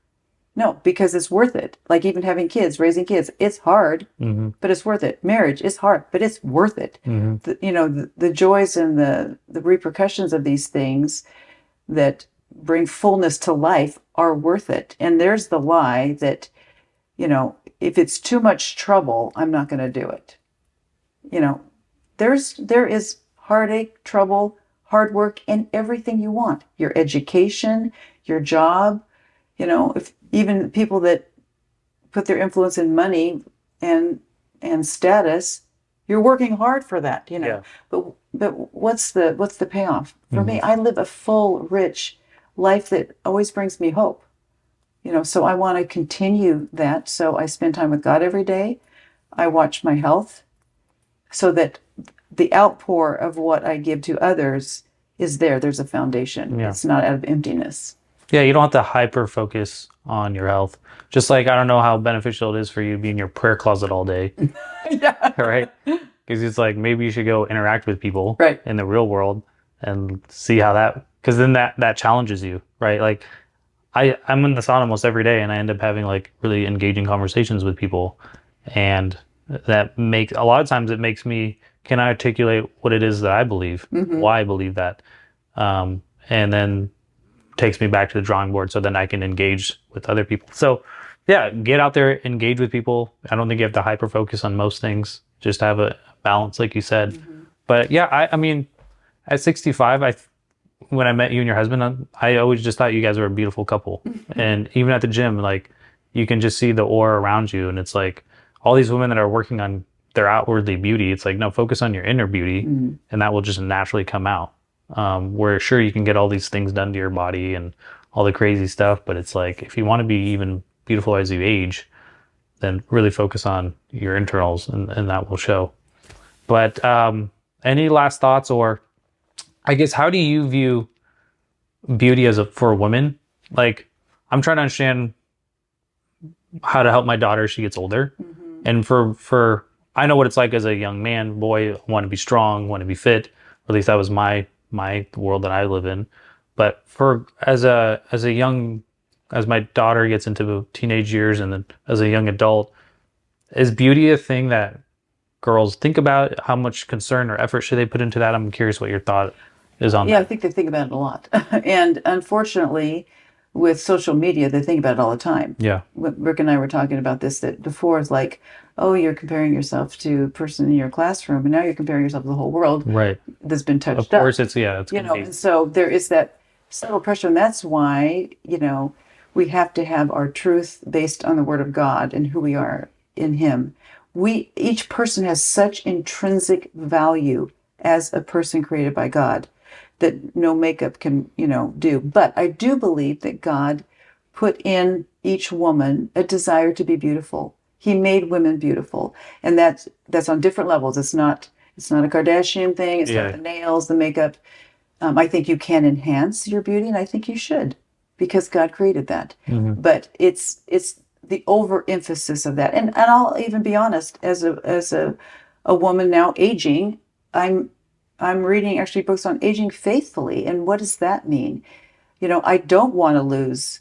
No, because it's worth it. Like even having kids, raising kids, it's hard, Mm-hmm. but it's worth it. Marriage is hard, but it's worth it. Mm-hmm. The joys and the repercussions of these things that bring fullness to life are worth it. And there's the lie that, if it's too much trouble, I'm not going to do it. There is heartache, trouble, hard work in everything you want. Your education, your job, if even people that put their influence in money and status, you're working hard for that, Yeah. But what's the payoff? For me, I live a full, rich life that always brings me hope. So I want to continue that. So I spend time with God every day. I watch my health so that the outpour of what I give to others is there. There's a foundation. Yeah. It's not out of emptiness. Yeah, you don't have to hyper focus on your health. Just like I don't know how beneficial it is for you to be in your prayer closet all day. Yeah. Right? Because it's like maybe you should go interact with people Right. in the real world and see how because then that challenges you, right? Like I'm in the sauna almost every day and I end up having like really engaging conversations with people. And a lot of times it makes me, can I articulate what it is that I believe, why I believe that? And then takes me back to the drawing board so then I can engage with other people. So yeah, get out there, engage with people. I don't think you have to hyper focus on most things. Just have a balance, like you said. But yeah, I mean, at 65, when I met you and your husband, I always just thought you guys were a beautiful couple. And even at the gym, like you can just see the aura around you. And it's like all these women that are working on their outwardly beauty, it's like, no, focus on your inner beauty and that will just naturally come out. Where sure you can get all these things done to your body and all the crazy stuff, but it's like if you want to be even beautiful as you age, then really focus on your internals and that will show. But any last thoughts, or I guess how do you view beauty for a woman? Like I'm trying to understand how to help my daughter as she gets older. And for I know what it's like as a young man, boy, I want to be strong, want to be fit, or at least that was my world that I live in. But as my daughter gets into teenage years and then as a young adult, is beauty a thing that girls think about? How much concern or effort should they put into that? I'm curious what your thought. is on Yeah, I that. think they think about it a lot. And unfortunately, with social media, they think about it all the time. Yeah. Rick and I were talking about this that before it's like, oh, you're comparing yourself to a person in your classroom, and now you're comparing yourself to the whole world Right. that's been Of touched course, up. it's going to be. And so there is that subtle pressure, and that's why, we have to have our truth based on the Word of God and who we are in Him. Each person has such intrinsic value as a person created by God that no makeup can, do. But I do believe that God put in each woman a desire to be beautiful. He made women beautiful, and that's on different levels. It's not a Kardashian thing. It's not Yeah. the nails, the makeup. I think you can enhance your beauty, and I think you should, because God created that. Hmm. But it's the overemphasis of that. And I'll even be honest, as a woman now aging, I'm I'm reading actually books on aging faithfully, and what does that mean? I don't want to lose,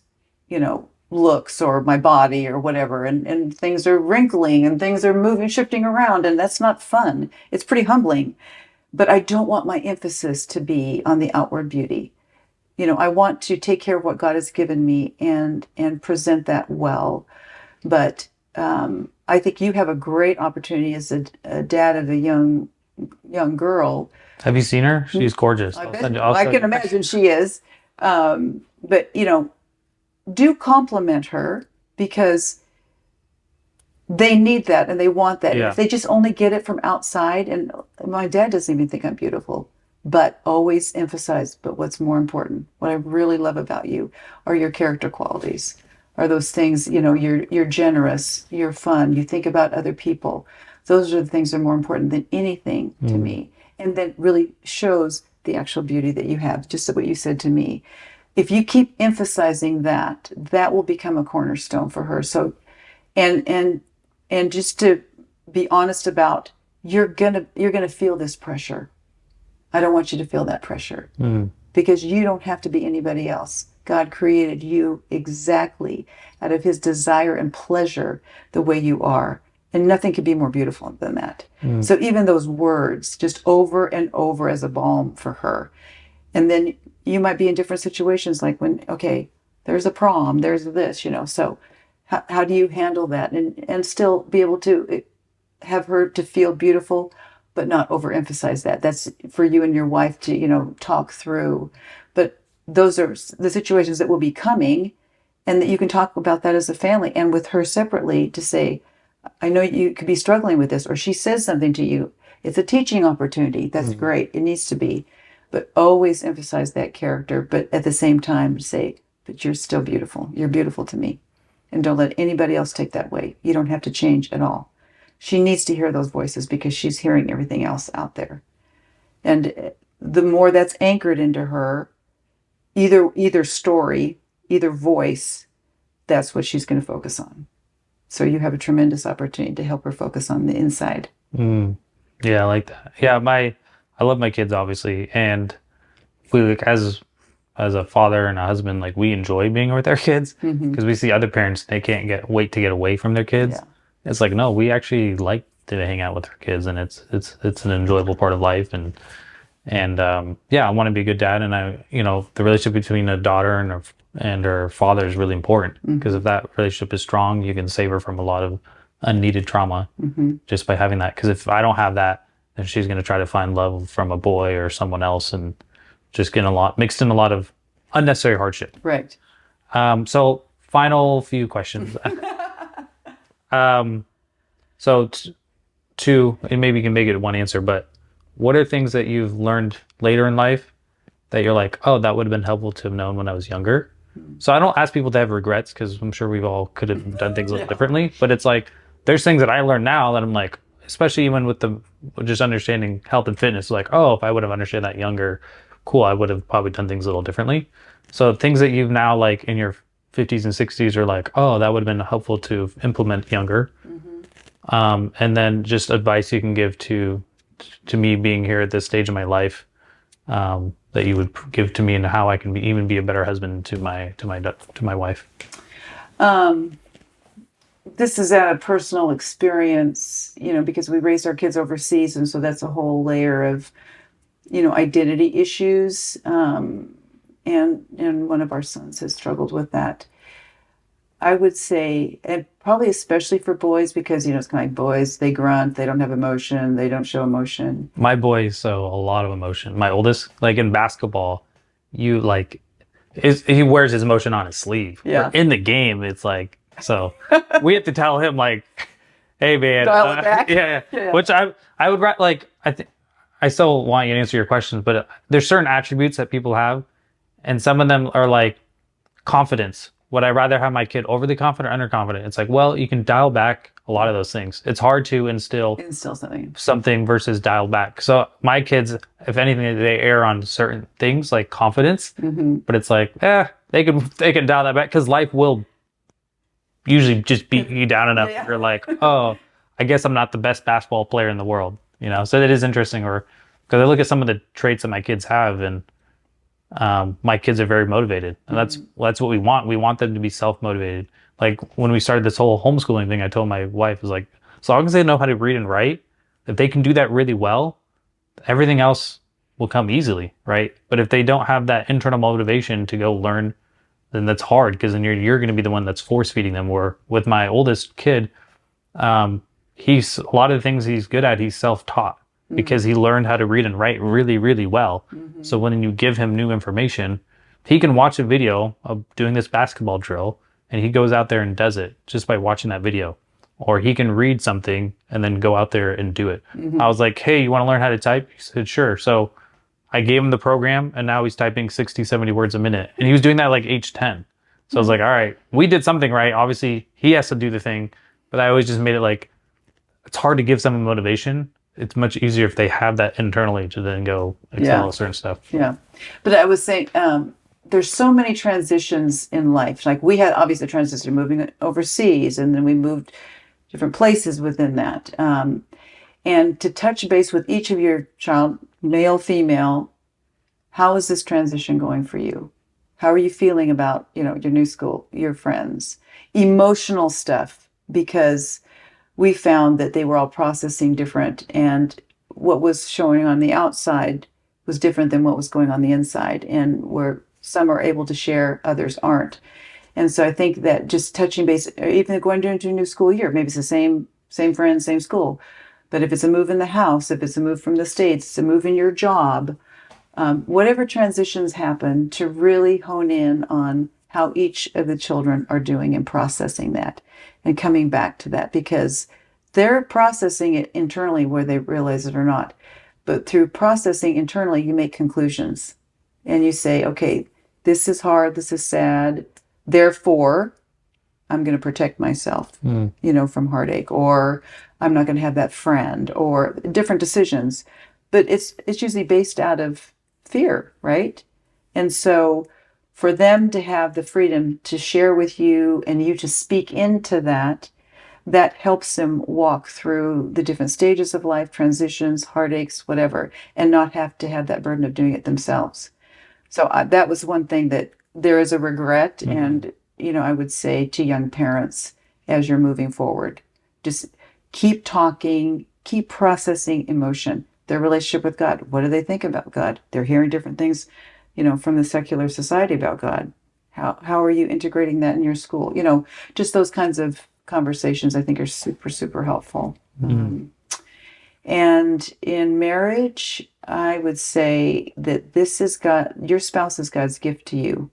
looks or my body or whatever, and things are wrinkling and things are moving, shifting around, and that's not fun. It's pretty humbling, but I don't want my emphasis to be on the outward beauty. I want to take care of what God has given me and present that well. But I think you have a great opportunity as a dad of a young girl. Have you seen her? She's gorgeous. I I'll bet send you. I'll I show can you a picture. imagine she is. But do compliment her, because they need that and they want that. And if Yeah. they just only get it from outside, and my dad doesn't even think I'm beautiful, but always emphasize, but what's more important, what I really love about you are your character qualities, are those things, you're generous, you're fun, you think about other people. Those are the things that are more important than anything to Mm. me. And that really shows the actual beauty that you have, just what you said to me. If you keep emphasizing that, that will become a cornerstone for her. So, and and and just to be honest about, you're gonna feel this pressure. I don't want you to feel that pressure, Mm. because you don't have to be anybody else. God created you exactly out of His desire and pleasure, the way you are, and nothing could be more beautiful than that. Mm. So even those words, just over and over, as a balm for her. And then you might be in different situations, like when, okay, there's a prom, there's this, so how do you handle that, and still be able to have her to feel beautiful, but not overemphasize that. That's for you and your wife to, talk through. But those are the situations that will be coming, and that you can talk about that as a family and with her separately, to say, I know you could be struggling with this, or she says something to you. It's a teaching opportunity. That's Mm. great. It needs to be. But always emphasize that character, but at the same time say, but you're still beautiful. You're beautiful to me. And don't let anybody else take that way. You don't have to change at all. She needs to hear those voices, because she's hearing everything else out there. And the more that's anchored into her, either story, either voice, that's what she's going to focus on. So you have a tremendous opportunity to help her focus on the inside. Mm. Yeah, I like that. Yeah, I love my kids obviously, and we like as a father and a husband, like we enjoy being with our kids Mm-hmm. because we see other parents they can't get wait to get away from their kids. Yeah. It's like no, we actually like to hang out with our kids, and it's an enjoyable part of life, and yeah, I want to be a good dad, and the relationship between a daughter and her father is really important because Mm-hmm. if that relationship is strong, you can save her from a lot of unneeded trauma Mm-hmm. just by having that. Because if I don't have that, then she's going to try to find love from a boy or someone else, and just get mixed in a lot of unnecessary hardship. Right. So final few questions. um, so two, and maybe you can make it one answer, but what are things that you've learned later in life that you're like, oh, that would have been helpful to have known when I was younger? So I don't ask people to have regrets because I'm sure we've all could have done things a little Yeah. differently, but it's like there's things that I learned now that I'm like, especially even with the just understanding health and fitness, like, oh, if I would have understood that younger, cool, I would have probably done things a little differently. So things that you've now like in your 50s and 60s are like, oh, that would have been helpful to implement younger. Mm-hmm. And then just advice you can give to me being here at this stage of my life, that you would give to me, and how I can even be a better husband to my wife. Um, this is out of personal experience, because we raised our kids overseas, and so that's a whole layer of, identity issues. And one of our sons has struggled with that. I would say, and probably especially for boys, because it's kind of like boys, they grunt, they don't have emotion, they don't show emotion. My boys show a lot of emotion. My oldest, like in basketball, you like he wears his emotion on his sleeve. Where Yeah. in the game, it's like so we have to tell him like, "Hey man, Dial it back. yeah." Yeah. Which I would like. I think I still want you to answer your questions, but there's certain attributes that people have, and some of them are like confidence. Would I rather have my kid overly confident or underconfident? It's like, well, you can dial back a lot of those things. It's hard to instill Instill something. something versus dial back. So my kids, if anything, they err on certain things like confidence, but it's like, they can dial that back because life will usually just beat you down enough. Yeah. You're like, oh, I guess I'm not the best basketball player in the world, So it is interesting, or because I look at some of the traits that my kids have, and my kids are very motivated, and that's what we want. We want them to be self motivated. Like when we started this whole homeschooling thing, I told my wife, was like, as long as they know how to read and write, if they can do that really well, everything else will come easily, right? But if they don't have that internal motivation to go learn, then that's hard because then you're going to be the one that's force feeding them. Where with my oldest kid, he's a lot of the things he's good at, he's self taught because he learned how to read and write really, really well. So when you give him new information, he can watch a video of doing this basketball drill and he goes out there and does it just by watching that video. Or he can read something and then go out there and do it. I was like, hey, you want to learn how to type? He said, sure. So I gave him the program and now he's typing 60, 70 words a minute. And he was doing that like age 10. So I was like, all right, we did something right. Obviously, he has to do the thing. But I always just made it like, it's hard to give someone motivation. It's much easier if they have that internally to then go excel at certain stuff. Yeah. But I was saying, there's so many transitions in life. Like we had obviously a transition moving overseas, and then we moved different places within that. And to touch base with each of your child, male, female, how is this transition going for you? How are you feeling about, your new school, your friends, emotional stuff? Because we found that they were all processing different, and what was showing on the outside was different than what was going on the inside, and where some are able to share, others aren't. And so I think that just touching base, or even going into a new school year, maybe it's the same friends, same school, but if it's a move in the house, if it's a move from the States, it's a move in your job, whatever transitions happen, to really hone in on how each of the children are doing and processing that and coming back to that, because they're processing it internally whether they realize it or not. But through processing internally, you make conclusions and you say, okay, this is hard, this is sad, therefore I'm going to protect myself, from heartache, or I'm not going to have that friend, or different decisions. But it's usually based out of fear, right? And so for them to have the freedom to share with you and you to speak into that, that helps them walk through the different stages of life, transitions, heartaches, whatever, and not have to have that burden of doing it themselves. So that was one thing that there is a regret. And, I would say to young parents, as you're moving forward, just keep talking, keep processing emotion, their relationship with God. What do they think about God? They're hearing different things, from the secular society about God. How are you integrating that in your school? Just those kinds of conversations I think are super, super helpful. And in marriage, I would say that your spouse is God's gift to you,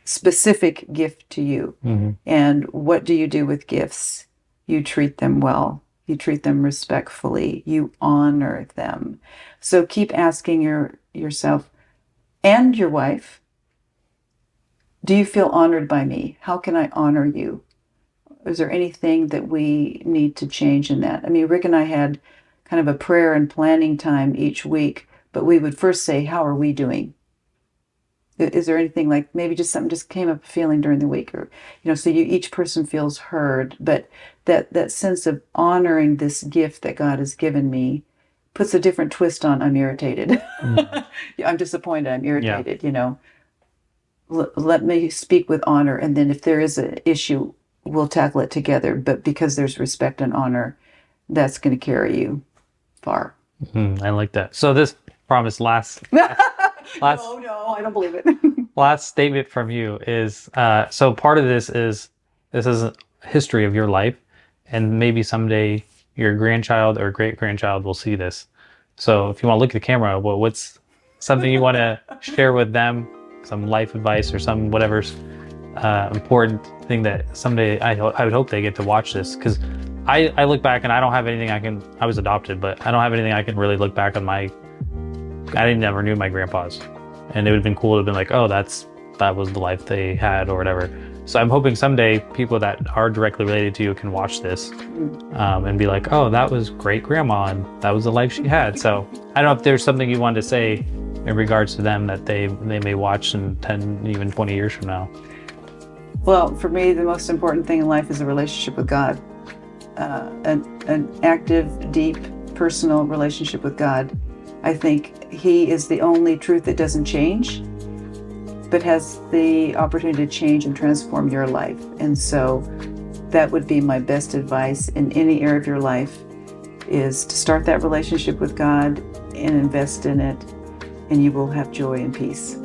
specific gift to you. And what do you do with gifts? You treat them well. You treat them respectfully. You honor them. So keep asking yourself and your wife, do you feel honored by me? How can I honor you? Is there anything that we need to change in that? I mean, Rick and I had kind of a prayer and planning time each week, but we would first say, how are we doing? Is there anything, like maybe just something just came up a feeling during the week, or, so each person feels heard, but that sense of honoring this gift that God has given me puts a different twist on I'm irritated. I'm disappointed, I'm irritated, Let me speak with honor, and then if there is an issue, we'll tackle it together. But because there's respect and honor, that's going to carry you far. I like that. So this promise last last No, I don't believe it. last statement from you is so part of this is a history of your life, and maybe someday your grandchild or great grandchild will see this. So if you want to look at the camera, what's something you want to share with them, some life advice or some whatever's important thing that someday I would hope they get to watch this, because I look back and I don't have anything I was adopted, but I don't have anything I can really look back on I never knew my grandpas, and it would have been cool to have been like, oh, that was the life they had or whatever. So I'm hoping someday people that are directly related to you can watch this and be like, oh, that was great grandma and that was the life she had. So I don't know if there's something you wanted to say in regards to them that they may watch in 10, even 20 years from now. Well, for me, the most important thing in life is a relationship with God, an active, deep, personal relationship with God. I think He is the only truth that doesn't change, but has the opportunity to change and transform your life. And so that would be my best advice in any area of your life, is to start that relationship with God and invest in it, and you will have joy and peace.